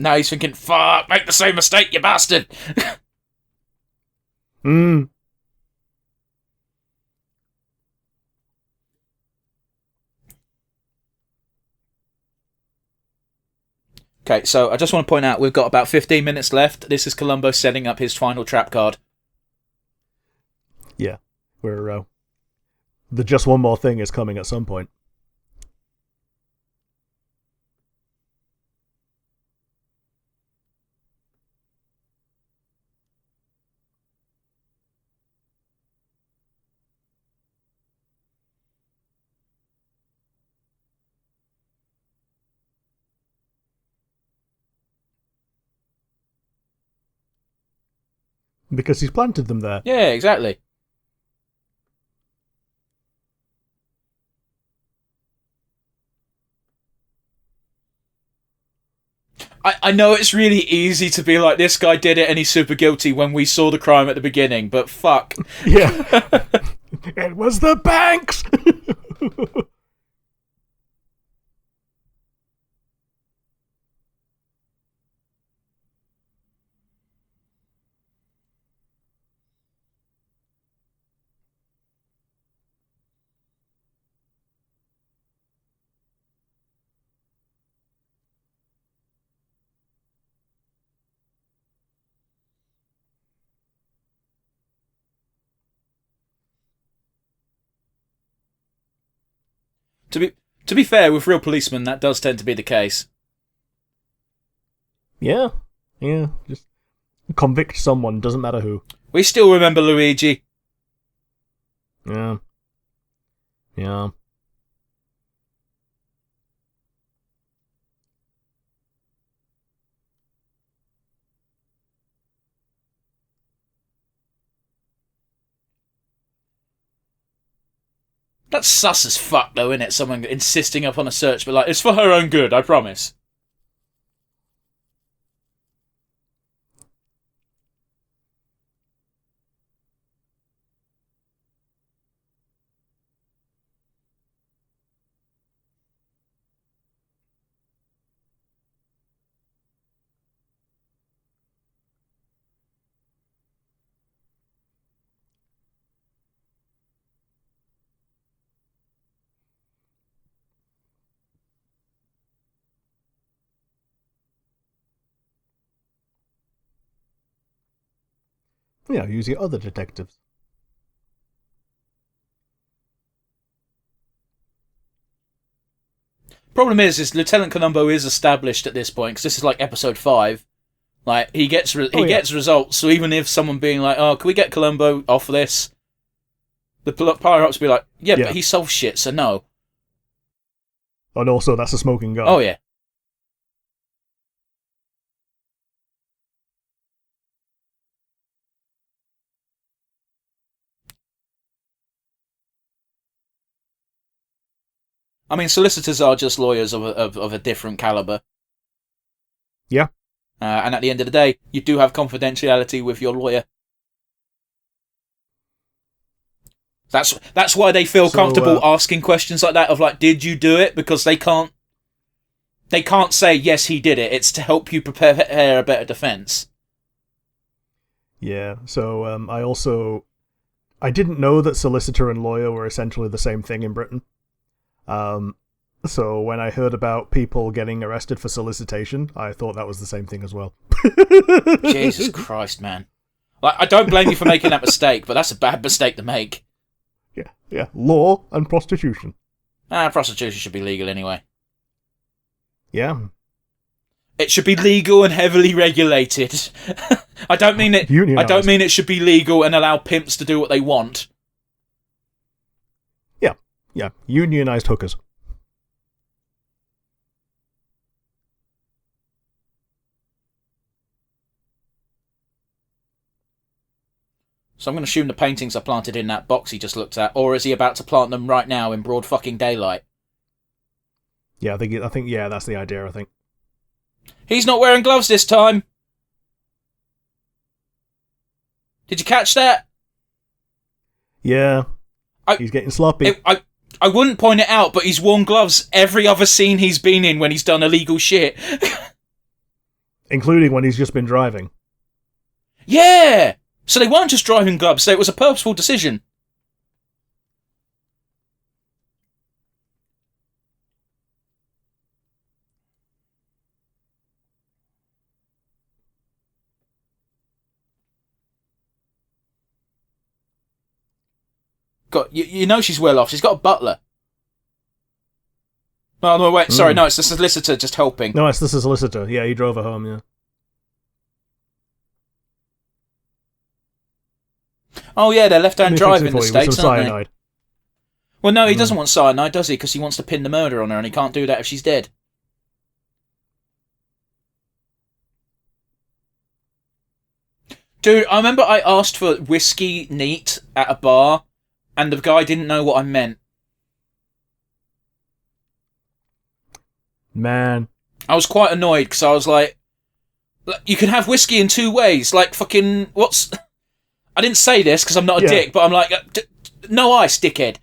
Now he's thinking, fuck, make the same mistake, you bastard! Okay, so I just want to point out we've got about 15 minutes left. This is Columbo setting up his final trap card. Yeah, we're the just one more thing is coming at some point. Because he's planted them there. Yeah, exactly. I know it's really easy to be like, this guy did it and he's super guilty when we saw the crime at the beginning, but fuck. Yeah. It was the banks! To be fair, with real policemen, that does tend to be the case. Yeah. Just convict someone, doesn't matter who. We still remember Luigi. Yeah. That's sus as fuck, though, isn't it? Someone insisting upon a search, but like, it's for her own good, I promise. Yeah, use your other detectives. Problem is Lieutenant Columbo is established at this point, because this is like episode 5. Like, he gets results, so even if someone being like, oh, can we get Columbo off this? The higher-ups be like, yeah, but he solves shit, so no. And also, that's a smoking gun. Oh, yeah. I mean, solicitors are just lawyers of a different caliber. Yeah. And at the end of the day, you do have confidentiality with your lawyer. That's why they feel comfortable asking questions like that of like, did you do it? Because they can't say yes, he did it. It's to help you prepare a better defense. Yeah. So I didn't know that solicitor and lawyer were essentially the same thing in Britain. So when I heard about people getting arrested for solicitation, I thought that was the same thing as well. Jesus Christ, man. Like, I don't blame you for making that mistake, but that's a bad mistake to make. Yeah. Law and prostitution. Prostitution should be legal anyway. Yeah. It should be legal and heavily regulated. I don't mean it. Unionized. I don't mean it should be legal and allow pimps to do what they want. Yeah. Unionized hookers. So I'm going to assume the paintings are planted in that box he just looked at, or is he about to plant them right now in broad fucking daylight? Yeah, I think, yeah, that's the idea, I think. He's not wearing gloves this time! Did you catch that? Yeah. He's getting sloppy. I wouldn't point it out, but he's worn gloves every other scene he's been in when he's done illegal shit. Including when he's just been driving. Yeah! So they weren't just driving gloves, so it was a purposeful decision. You know she's well off. She's got a butler. No, wait, sorry, no, it's the solicitor just helping. No, it's the solicitor. Yeah, he drove her home, yeah. Oh, yeah, they're left-hand drive in the States, aren't they? Well, no, he doesn't want cyanide, does he? Because he wants to pin the murder on her, and he can't do that if she's dead. Dude, I remember I asked for whiskey neat at a bar, and the guy didn't know what I meant. Man. I was quite annoyed, because I was like, you can have whiskey in two ways. Like, fucking, what's... I didn't say this, because I'm not a dick, but I'm like, no ice, dickhead.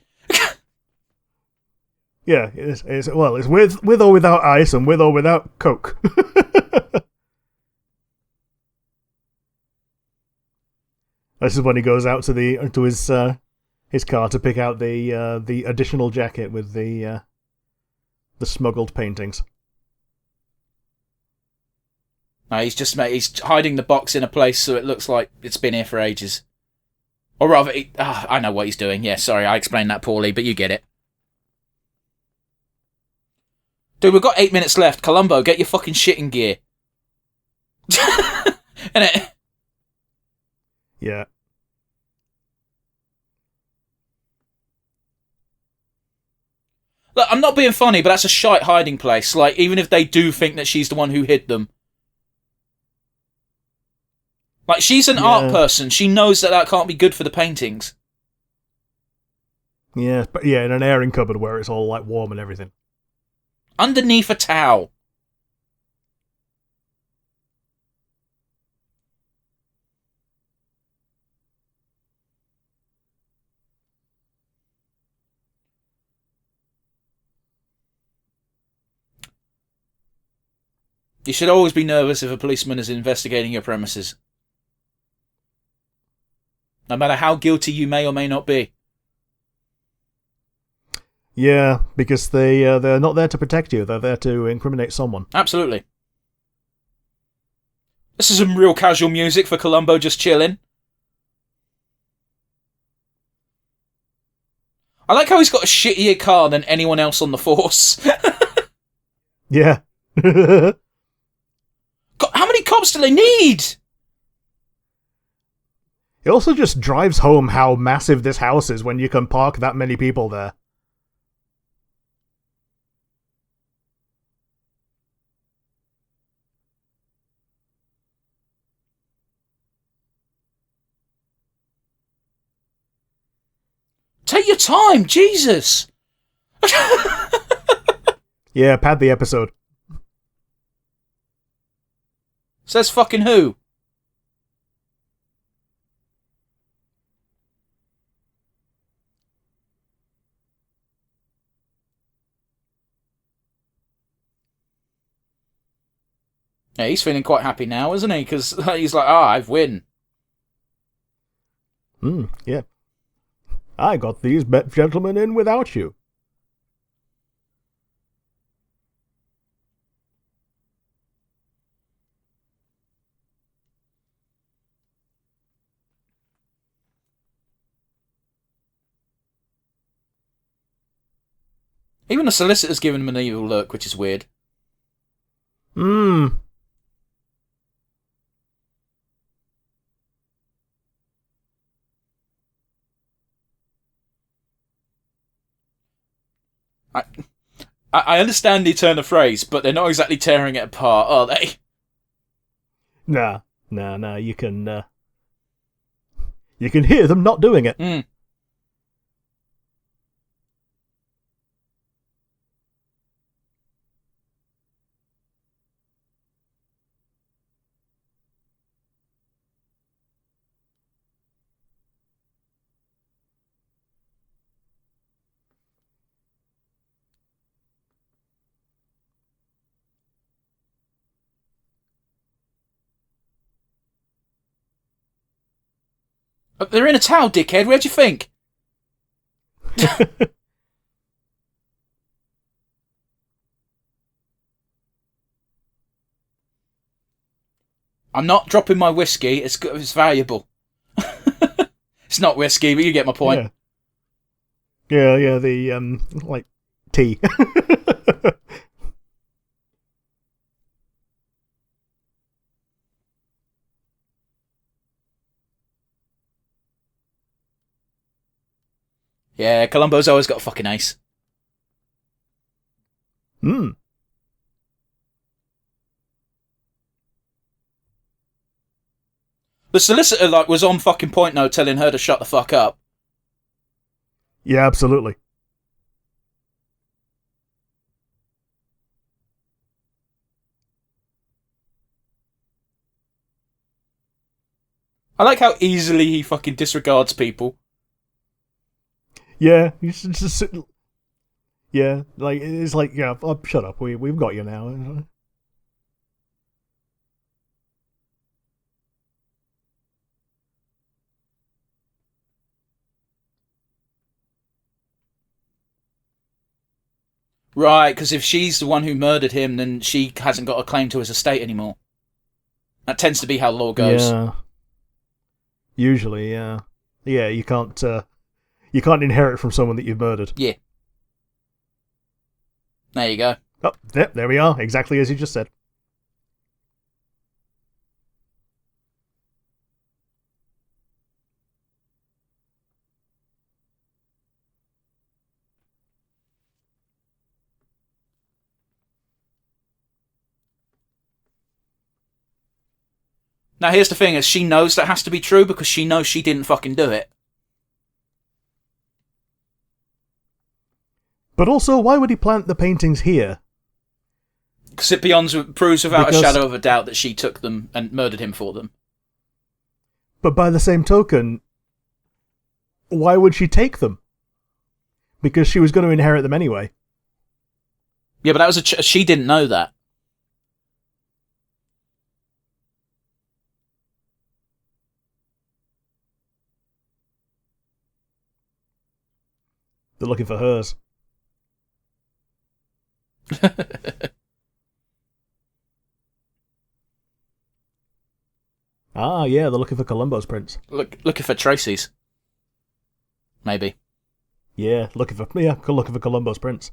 Yeah, it's with or without ice, and with or without Coke. This is when he goes out to his car to pick out the additional jacket with the smuggled paintings. No, he's hiding the box in a place so it looks like it's been here for ages. Or rather, I know what he's doing. Yeah, sorry, I explained that poorly, but you get it. Dude, we've got 8 minutes left. Columbo, get your fucking shit in gear. Innit? Yeah. Look, I'm not being funny, but that's a shite hiding place. Like, even if they do think that she's the one who hid them. Like, she's an art person. She knows that can't be good for the paintings. Yeah, but yeah, in an airing cupboard where it's all, like, warm and everything. Underneath a towel. You should always be nervous if a policeman is investigating your premises. No matter how guilty you may or may not be. Yeah, because they're not there to protect you. They're there to incriminate someone. Absolutely. This is some real casual music for Columbo just chilling. I like how he's got a shittier car than anyone else on the force. Yeah. God, how many cops do they need? It also just drives home how massive this house is when you can park that many people there. Take your time, Jesus! Yeah, pad the episode. Says fucking who? Yeah, he's feeling quite happy now, isn't he? Because he's like, I've win. Yeah. I got these gentlemen in without you. Even the solicitor's giving him an evil look, which is weird. I understand the turn of phrase, but they're not exactly tearing it apart, are they? Nah, you can You can hear them not doing it. Mm. They're in a tower, dickhead. Where'd you think? I'm not dropping my whiskey. It's valuable. It's not whiskey, but you get my point. Yeah, the, like, tea. Yeah, Columbo's always got a fucking ace. Hmm. The solicitor, like, was on fucking point, though, telling her to shut the fuck up. Yeah, absolutely. I like how easily he fucking disregards people. Yeah, you should just... Yeah, like, it's like, yeah, oh, shut up, we've got you now. Right, because if she's the one who murdered him, then she hasn't got a claim to his estate anymore. That tends to be how law goes. Yeah. Usually, yeah. Yeah, you can't inherit from someone that you've murdered. Yeah. There you go. Oh, there we are, exactly as you just said. Now here's the thing, is she knows that has to be true because she knows she didn't fucking do it. But also, why would he plant the paintings here? Because it proves without a shadow of a doubt that she took them and murdered him for them. But by the same token, why would she take them? Because she was going to inherit them anyway. Yeah, but that was she didn't know that. They're looking for hers. Ah, yeah, they're looking for Columbo's prints. Looking for Tracy's. Maybe. Yeah, looking for Columbo's prints.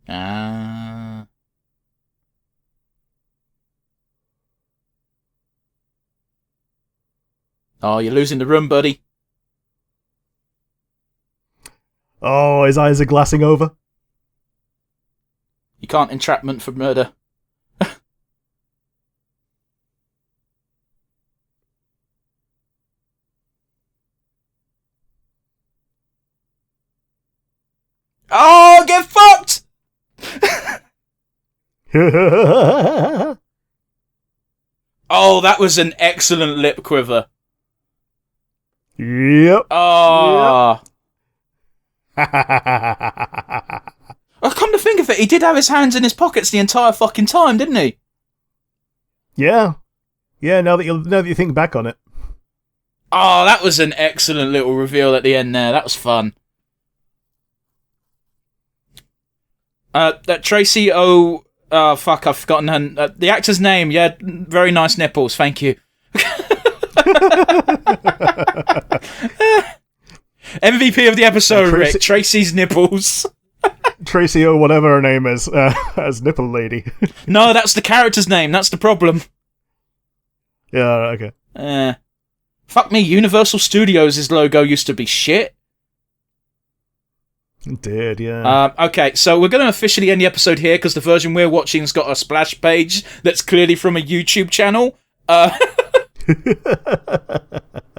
Ah. Oh, you're losing the room, buddy. Oh, his eyes are glassing over. You can't entrapment for murder. Oh, get fucked! Oh, that was an excellent lip quiver. Yep. Oh. Yep. Oh, come to think of it, he did have his hands in his pockets the entire fucking time, didn't he? Yeah. Yeah, now that you think back on it. Oh, that was an excellent little reveal at the end there. That was fun. That Tracy O... Oh, fuck, I've forgotten her... the actor's name, yeah, very nice nipples, thank you. MVP of the episode, Rick. Tracy's nipples. Tracy O, whatever her name is, as Nipple Lady. No, that's the character's name, that's the problem. Yeah, okay. Fuck me, Universal Studios' logo used to be shit. It did, yeah. Okay, so we're going to officially end the episode here because the version we're watching's got a splash page that's clearly from a YouTube channel.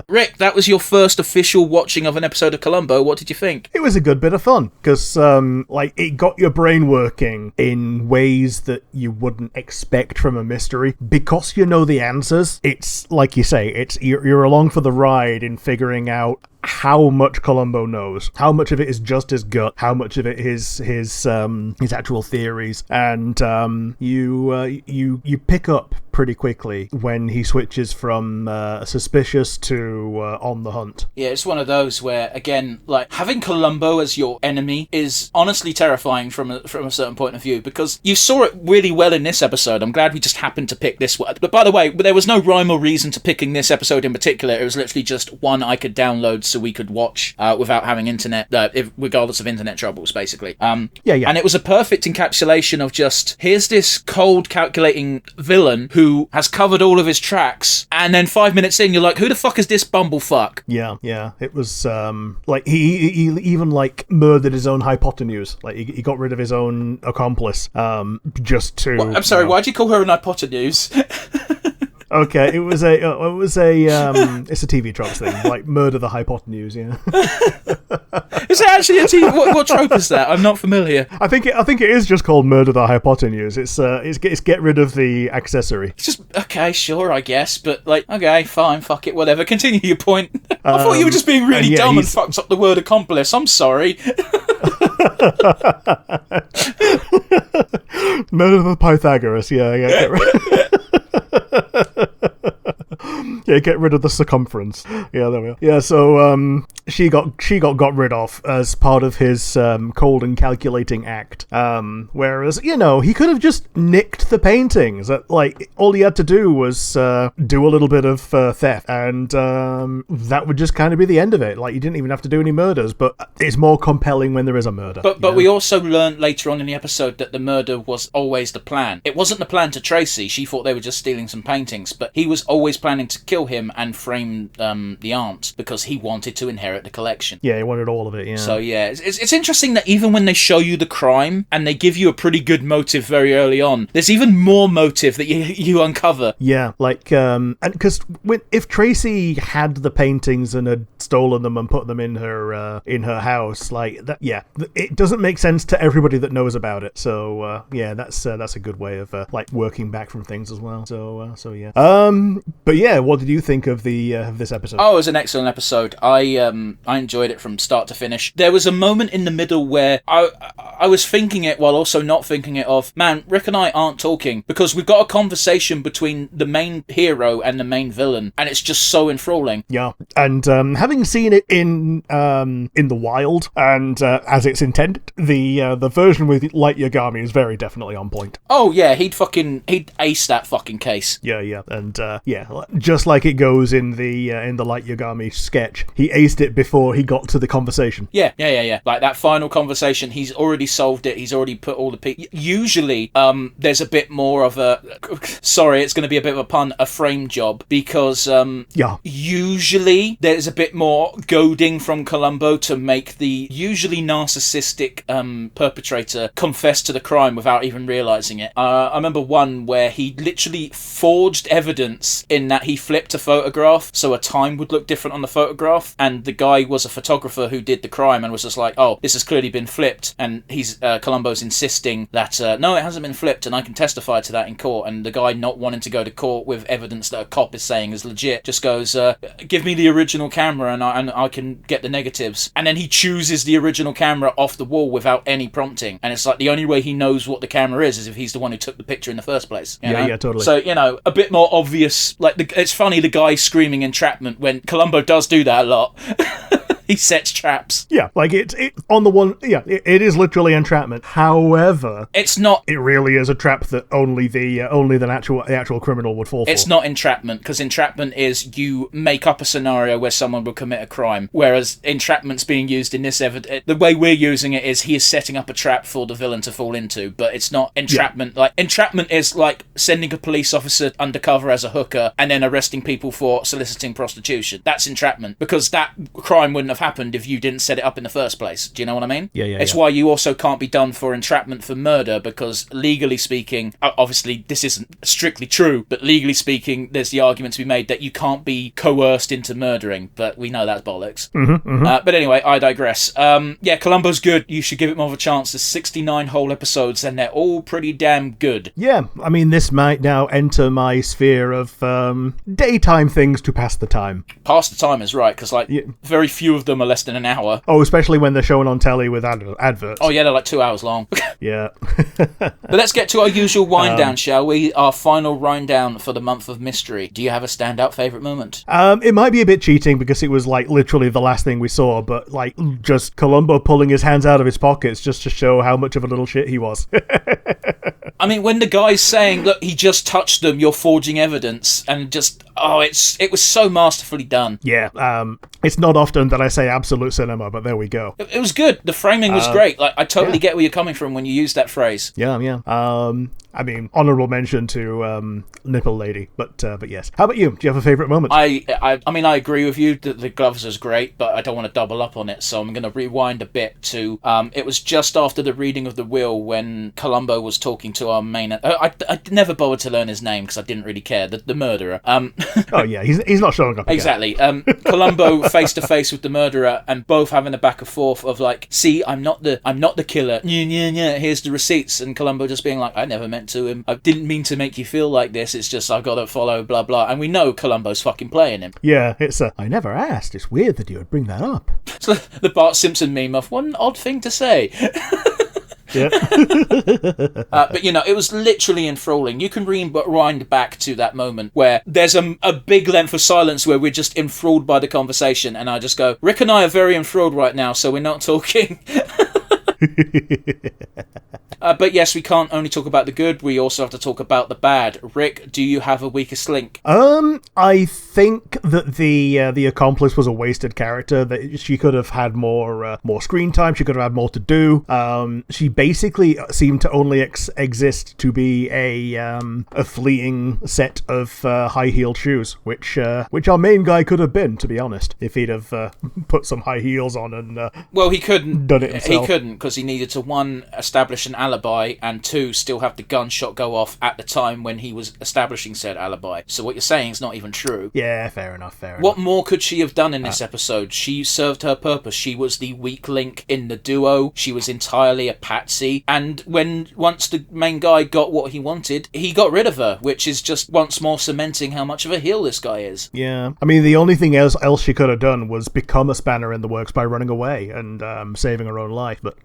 Rick, that was your first official watching of an episode of Columbo. What did you think? It was a good bit of fun, because, it got your brain working in ways that you wouldn't expect from a mystery. Because you know the answers, it's, like you say, you're along for the ride in figuring out how much Columbo knows, how much of it is just his gut, how much of it is his actual theories, and you pick up pretty quickly when he switches from suspicious to on the hunt. Yeah, it's one of those where, again, like, having Columbo as your enemy is honestly terrifying from a certain point of view, because you saw it really well in this episode. I'm glad we just happened to pick this one. But by the way, there was no rhyme or reason to picking this episode in particular. It was literally just one I could download so we could watch without having internet, regardless of internet troubles, basically. Yeah. And it was a perfect encapsulation of just, here's this cold, calculating villain who has covered all of his tracks, and then 5 minutes in, you're like, who the fuck is this bumblefuck? Yeah. It was, he even, murdered his own hypotenuse. Like, he got rid of his own accomplice, just to... Well, I'm sorry, why'd you call her an hypotenuse? Okay, it's a TV trope thing, like murder the hypotenuse, yeah. Is it actually a TV? What trope is that? I'm not familiar. I think it is just called murder the hypotenuse. It's get rid of the accessory. It's just, okay, sure, I guess, but okay, fine, fuck it, whatever. Continue your point. I thought you were just being really dumb and fucked up the word accomplice. I'm sorry. Murder the Pythagoras, yeah. Yeah, get rid of the circumference. Yeah, there we are. Yeah, so she got rid of as part of his cold and calculating act. Whereas, he could have just nicked the paintings. All he had to do was do a little bit of theft, and that would just kind of be the end of it. Like, you didn't even have to do any murders, but it's more compelling when there is a murder. But we also learned later on in the episode that the murder was always the plan. It wasn't the plan to Tracy. She thought they were just stealing some paintings, but he was always planning to kill him and frame the aunt because he wanted to inherit the collection. Yeah, he wanted all of it, yeah. So, yeah, it's interesting that even when they show you the crime and they give you a pretty good motive very early on, there's even more motive that you uncover. Yeah, and because if Tracy had the paintings and had stolen them and put them in her house, it doesn't make sense to everybody that knows about it. So, that's a good way of working back from things as well. So yeah. But yeah, what did you think of this episode? Oh, it was an excellent episode. I enjoyed it from start to finish. There was a moment in the middle where I was thinking it while also not thinking it of, man, Rick and I aren't talking because we've got a conversation between the main hero and the main villain, and it's just so enthralling. Yeah, and having seen it in the wild and as it's intended, the version with Light Yagami is very definitely on point. Oh yeah, he'd ace that fucking case. Yeah, and just like it goes in the Light Yagami sketch, he aced it before he got to the conversation. Yeah. Like that final conversation, he's already solved it. He's already put all the people. Usually, there's a bit more of a. Sorry, it's going to be a bit of a pun. A frame job because usually there's a bit more goading from Columbo to make the usually narcissistic perpetrator confess to the crime without even realizing it. I remember one where he literally forged evidence in that he flipped a photograph so a time would look different on the photograph, and the guy was a photographer who did the crime and was just like, oh, this has clearly been flipped, and he's Columbo's insisting that no, it hasn't been flipped and I can testify to that in court, and the guy not wanting to go to court with evidence that a cop is saying is legit just goes, give me the original camera and I can get the negatives, and then he chooses the original camera off the wall without any prompting, and it's like the only way he knows what the camera is if he's the one who took the picture in the first place. Yeah, totally. So, a bit more obvious, it's funny the guy screaming entrapment when Columbo does do that a lot. He sets traps. Yeah, it on the one. Yeah, it is literally entrapment. However, it's not. It really is a trap that only the actual criminal would fall for. It's not entrapment, because entrapment is you make up a scenario where someone will commit a crime, whereas entrapment's being used in this evidence. The way we're using it is he is setting up a trap for the villain to fall into, but it's not entrapment. Yeah. Entrapment is like sending a police officer undercover as a hooker and then arresting people for soliciting prostitution. That's entrapment, because that crime wouldn't have happened if you didn't set it up in the first place. Do you know what I mean? Yeah. It's why you also can't be done for entrapment for murder, because legally speaking, obviously this isn't strictly true, but legally speaking, there's the argument to be made that you can't be coerced into murdering, but we know that's bollocks. But anyway, I digress. Yeah, Columbo's good. You should give it more of a chance. There's 69 whole episodes, and they're all pretty damn good. Yeah, I mean, this might now enter my sphere of daytime things to pass the time. Pass the time is right, because very few of them are less than an hour. Oh, especially when they're shown on telly with adverts. Oh yeah, they're like 2 hours long. Yeah. But let's get to our usual wind down, shall we? Our final wind down for the month of mystery. Do you have a standout favourite moment? It might be a bit cheating because it was like literally the last thing we saw, but like just Columbo pulling his hands out of his pockets just to show how much of a little shit he was. I mean, when the guy's saying, look, he just touched them, you're forging evidence, and just, it was so masterfully done. Yeah, it's not often that I say absolute cinema, but there we go. It was good. The framing was great. Like, I totally get where you're coming from when you use that phrase. Yeah. I mean, honourable mention to Nipple Lady, but yes. How about you? Do you have a favourite moment? I mean, I agree with you that the gloves is great, but I don't want to double up on it, so I'm going to rewind a bit to, it was just after the reading of the will when Columbo was talking to our main... I never bothered to learn his name because I didn't really care. The murderer. Oh yeah, he's not showing up again. Exactly. Columbo face to face with the murderer, and both having a back and forth of like, see, I'm not the killer. Here's the receipts, and Columbo just being like, I never meant to him. I didn't mean to make you feel like this. It's just I've got to follow blah blah. And we know Columbo's fucking playing him. Yeah, it's I never asked. It's weird that you would bring that up. So the Bart Simpson meme of one odd thing to say. Yeah. But it was literally enthralling. You can rewind back to that moment where there's a big length of silence where we're just enthralled by the conversation, and I just go, Rick and I are very enthralled right now, so we're not talking. But yes, we can't only talk about the good, we also have to talk about the bad. Rick, do you have a weakest link? I think that the accomplice was a wasted character, that she could have had more screen time, she could have had more to do. She basically seemed to only exist to be a fleeting set of high-heeled shoes, which our main guy could have been, to be honest, if he'd have put some high heels on and well, he couldn't. Done it himself. He couldn't, because he needed to, one, establish an alibi, and two, still have the gunshot go off at the time when he was establishing said alibi. So what you're saying is not even true. Yeah, fair enough. What more could she have done in this episode? She served her purpose. She was the weak link in the duo. She was entirely a patsy. And once the main guy got what he wanted, he got rid of her, which is just once more cementing how much of a heel this guy is. Yeah. I mean, the only thing else she could have done was become a spanner in the works by running away and saving her own life. But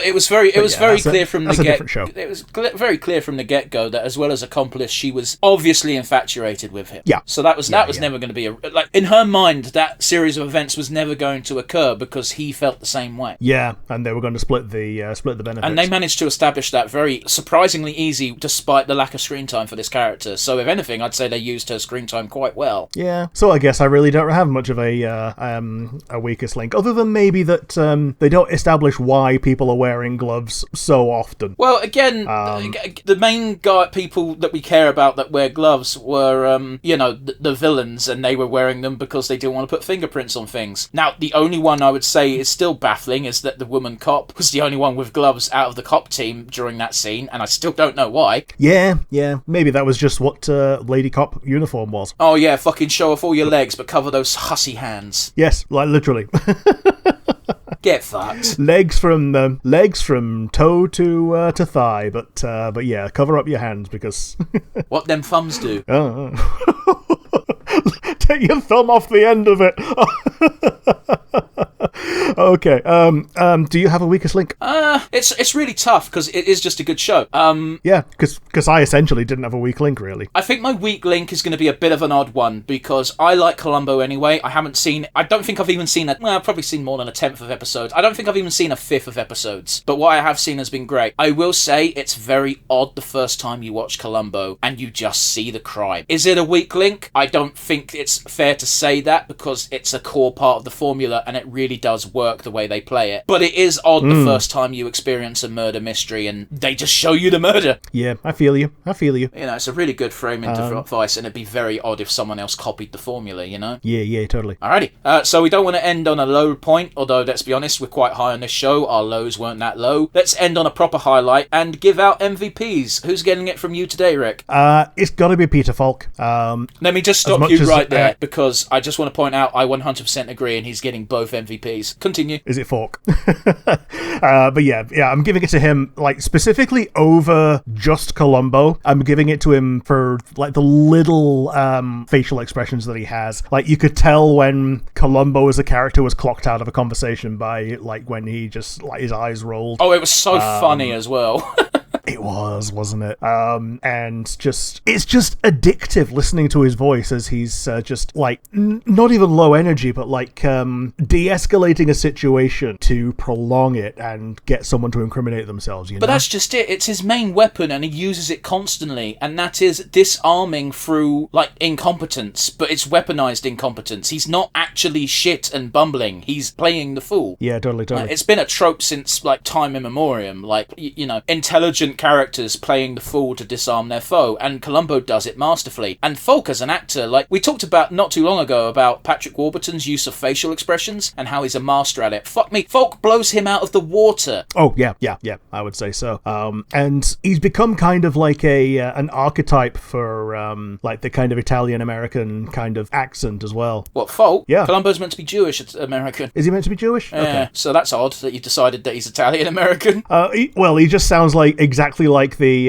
it was very clear from the get. It was very clear from the get-go that as well as accomplice, she was obviously infatuated with him. Yeah. So that was never going to be in her mind, that series of events was never going to occur because he felt the same way. Yeah, and they were going to split the benefits. And they managed to establish that very surprisingly easy, despite the lack of screen time for this character. So if anything, I'd say they used her screen time quite well. Yeah. So I guess I really don't have much of a weakest link, other than maybe that they don't establish why people are wearing gloves so often. Well, again, the main people that we care about that wear gloves were, the villains, and they were wearing them because they didn't want to put fingerprints on things. Now, the only one I would say is still baffling is that the woman cop was the only one with gloves out of the cop team during that scene, and I still don't know why. Yeah. Maybe that was just what Lady Cop uniform was. Oh yeah, fucking show off all your legs, but cover those hussy hands. Yes, like literally. Get fucked. Legs from toe to thigh, but yeah, cover up your hands because what them thumbs do. Take your thumb off the end of it. Okay. Do you have a weakest link? It's really tough because it is just a good show. Yeah, because I essentially didn't have a weak link, really. I think my weak link is going to be a bit of an odd one because I like Columbo anyway. I don't think I've even seen I've probably seen more than a 10th of episodes. I don't think I've even seen a 5th of episodes. But what I have seen has been great. I will say it's very odd the first time you watch Columbo and you just see the crime. Is it a weak link? I don't think it's fair to say that because it's a core part of the formula and it really does work the way they play it. But it is odd the first time you experience a murder mystery and they just show you the murder. Yeah, I feel you. You know, it's a really good framing device, and it'd be very odd if someone else copied the formula, you know? Yeah, totally. Alrighty. So we don't want to end on a low point, although let's be honest, we're quite high on this show. Our lows weren't that low. Let's end on a proper highlight and give out MVPs. Who's getting it from you today, Rick? It's got to be Peter Falk. Let me just stop you right there, because I just want to point out I 100% agree, and he's getting both MVPs. Continue. Is it Falk? But yeah, I'm giving it to him, like, specifically over just Columbo. I'm giving it to him for, like, the little facial expressions that he has. Like, you could tell when Columbo as a character was clocked out of a conversation by, like, when he just, like, his eyes rolled. Oh, it was so funny as well. It was, wasn't it? And it's just addictive listening to his voice as he's just like, not even low energy, but like de-escalating a situation to prolong it and get someone to incriminate themselves, you know? But that's just it. It's his main weapon and he uses it constantly, and that is disarming through, like, incompetence, but it's weaponized incompetence. He's not actually shit and bumbling. He's playing the fool. Yeah, totally. It's been a trope since, like, time immemorial. Like, you know, intelligent characters playing the fool to disarm their foe, and Columbo does it masterfully. And Falk as an actor, like, we talked about not too long ago about Patrick Warburton's use of facial expressions and how he's a master at it. Fuck me, Falk blows him out of the water. Oh, yeah, I would say so. And he's become kind of like an archetype for, like, the kind of Italian-American kind of accent as well. What, Falk? Yeah. Columbo's meant to be Jewish-American. Is he meant to be Jewish? Yeah, Okay. so that's odd that you've decided that he's Italian-American. He just sounds like exactly like the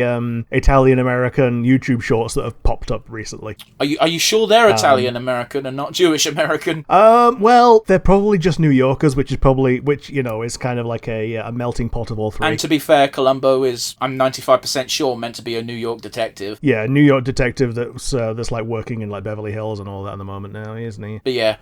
Italian-American YouTube shorts that have popped up recently. Are you sure they're Italian-American and not Jewish-American? Well, they're probably just New Yorkers, which you know is kind of like a melting pot of all three. And to be fair, Columbo is, I'm 95% sure, meant to be a New York detective. Yeah, New York detective that's like working in like Beverly Hills and all that at the moment now, isn't he? But yeah,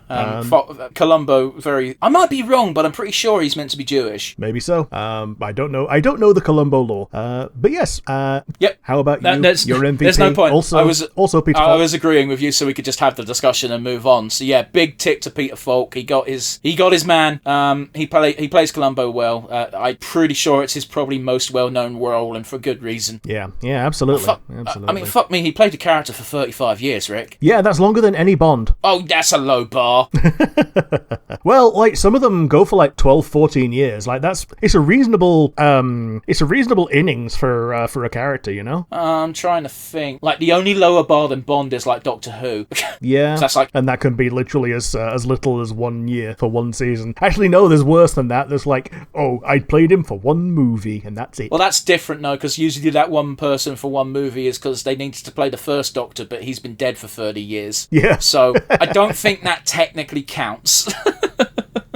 Columbo I might be wrong, but I'm pretty sure he's meant to be Jewish. Maybe so. I don't know the Columbo law. But yes. Yep. How about you? Your MVP. There's no point. Also Peter Falk. I was agreeing with you, so we could just have the discussion and move on. So yeah, big tick to Peter Falk. He got his man. He plays Columbo well. I'm pretty sure it's his probably most well-known role, and for good reason. Yeah, absolutely. Absolutely. I mean, fuck me. He played a character for 35 years, Rick. Yeah, that's longer than any Bond. Oh, that's a low bar. Well, like, some of them go for like 12, 14 years. Like, it's a reasonable innings for a character, you know? I'm trying to think. Like, the only lower bar than Bond is like Doctor Who. Yeah. So that's like, and that can be literally as little as 1 year for one season. Actually, no, there's worse than that. There's like, I played him for one movie and that's it. Well, that's different, though, because usually that one person for one movie is because they needed to play the first Doctor, but he's been dead for 30 years. Yeah. So I don't think that technically counts.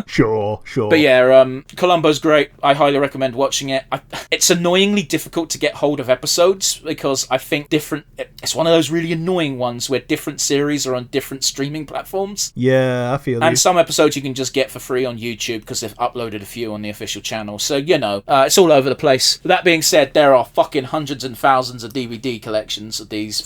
Sure. But yeah, Columbo's great. I highly recommend watching it. It's annoyingly difficult to get hold of episodes because I think it's one of those really annoying ones where different series are on different streaming platforms. Yeah, I feel And some episodes you can just get for free on YouTube because they've uploaded a few on the official channel. So, you know, it's all over the place. But that being said, there are fucking hundreds and thousands of DVD collections of these,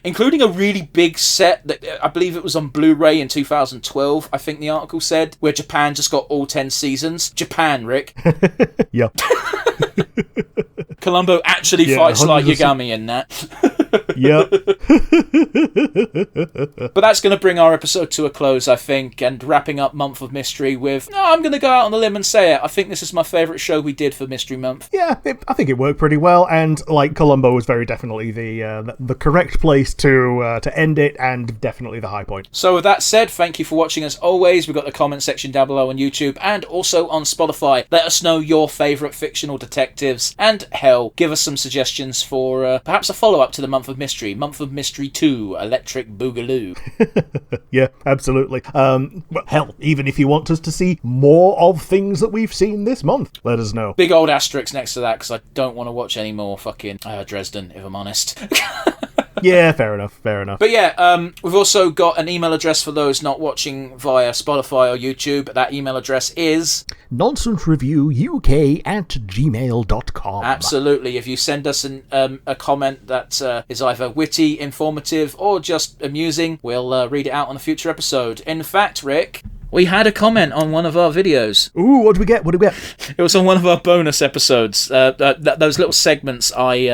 including a really big set that I believe it was on Blu-ray in 2012, I think the article said, where Japan just got all 10 seasons. Japan, Rick. Yeah. Columbo actually fights like Yagami in that. Yep. But that's going to bring our episode to a close, I think, and wrapping up Month of Mystery with, I'm going to go out on a limb and say it. I think this is my favourite show we did for Mystery Month. Yeah, I think it worked pretty well, and like Columbo was very definitely the correct place to end it, and definitely the high point. So with that said, thank you for watching as always. We've got the comment section down below on YouTube and also on Spotify. Let us know your favourite fictional detectives, and hell, give us some suggestions for perhaps a follow-up to the Month of Mystery 2, Electric Boogaloo. Yeah, absolutely. Hell, even if you want us to see more of things that we've seen this month, let us know. Big old asterisk next to that because I don't want to watch any more fucking Dresden, if I'm honest. Yeah, fair enough. But yeah, we've also got an email address for those not watching via Spotify or YouTube. That email address is nonsensereviewuk@gmail.com. Absolutely. If you send us a comment that is either witty, informative, or just amusing, we'll read it out on a future episode. In fact, Rick, we had a comment on one of our videos. Ooh, what do we get? It was on one of our bonus episodes. Those little segments I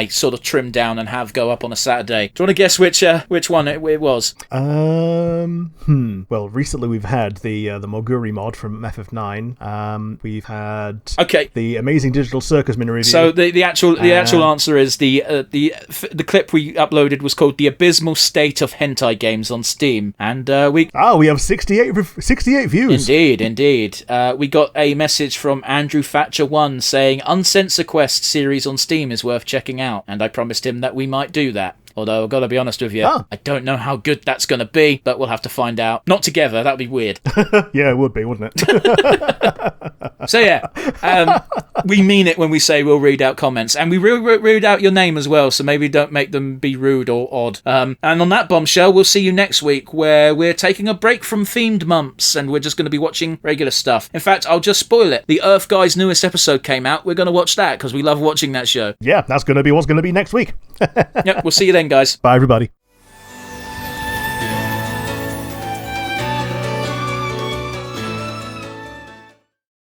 sort of trimmed down and have go up on a Saturday. Do you want to guess which one it was? Well, recently we've had the Moguri mod from FF9. We've had the Amazing Digital Circus mini review. So the actual answer is the clip we uploaded was called "The Abysmal State of Hentai Games on Steam," and we have 68 views. Indeed. We got a message from Andrew Thatcher1 saying Uncensor Quest series on Steam is worth checking out, and I promised him that we might do that. Although, I've got to be honest with you, I don't know how good that's going to be, but we'll have to find out. Not together, that would be weird. Yeah, it would be, wouldn't it? So yeah, we mean it when we say we'll read out comments, and we read out your name as well, so maybe don't make them be rude or odd. And on that bombshell, we'll see you next week, where we're taking a break from themed months, and we're just going to be watching regular stuff. In fact, I'll just spoil it. The Earth Guy's newest episode came out. We're going to watch that, because we love watching that show. Yeah, that's going to be what's going to be next week. Yep, we'll see you then, guys. Bye, everybody.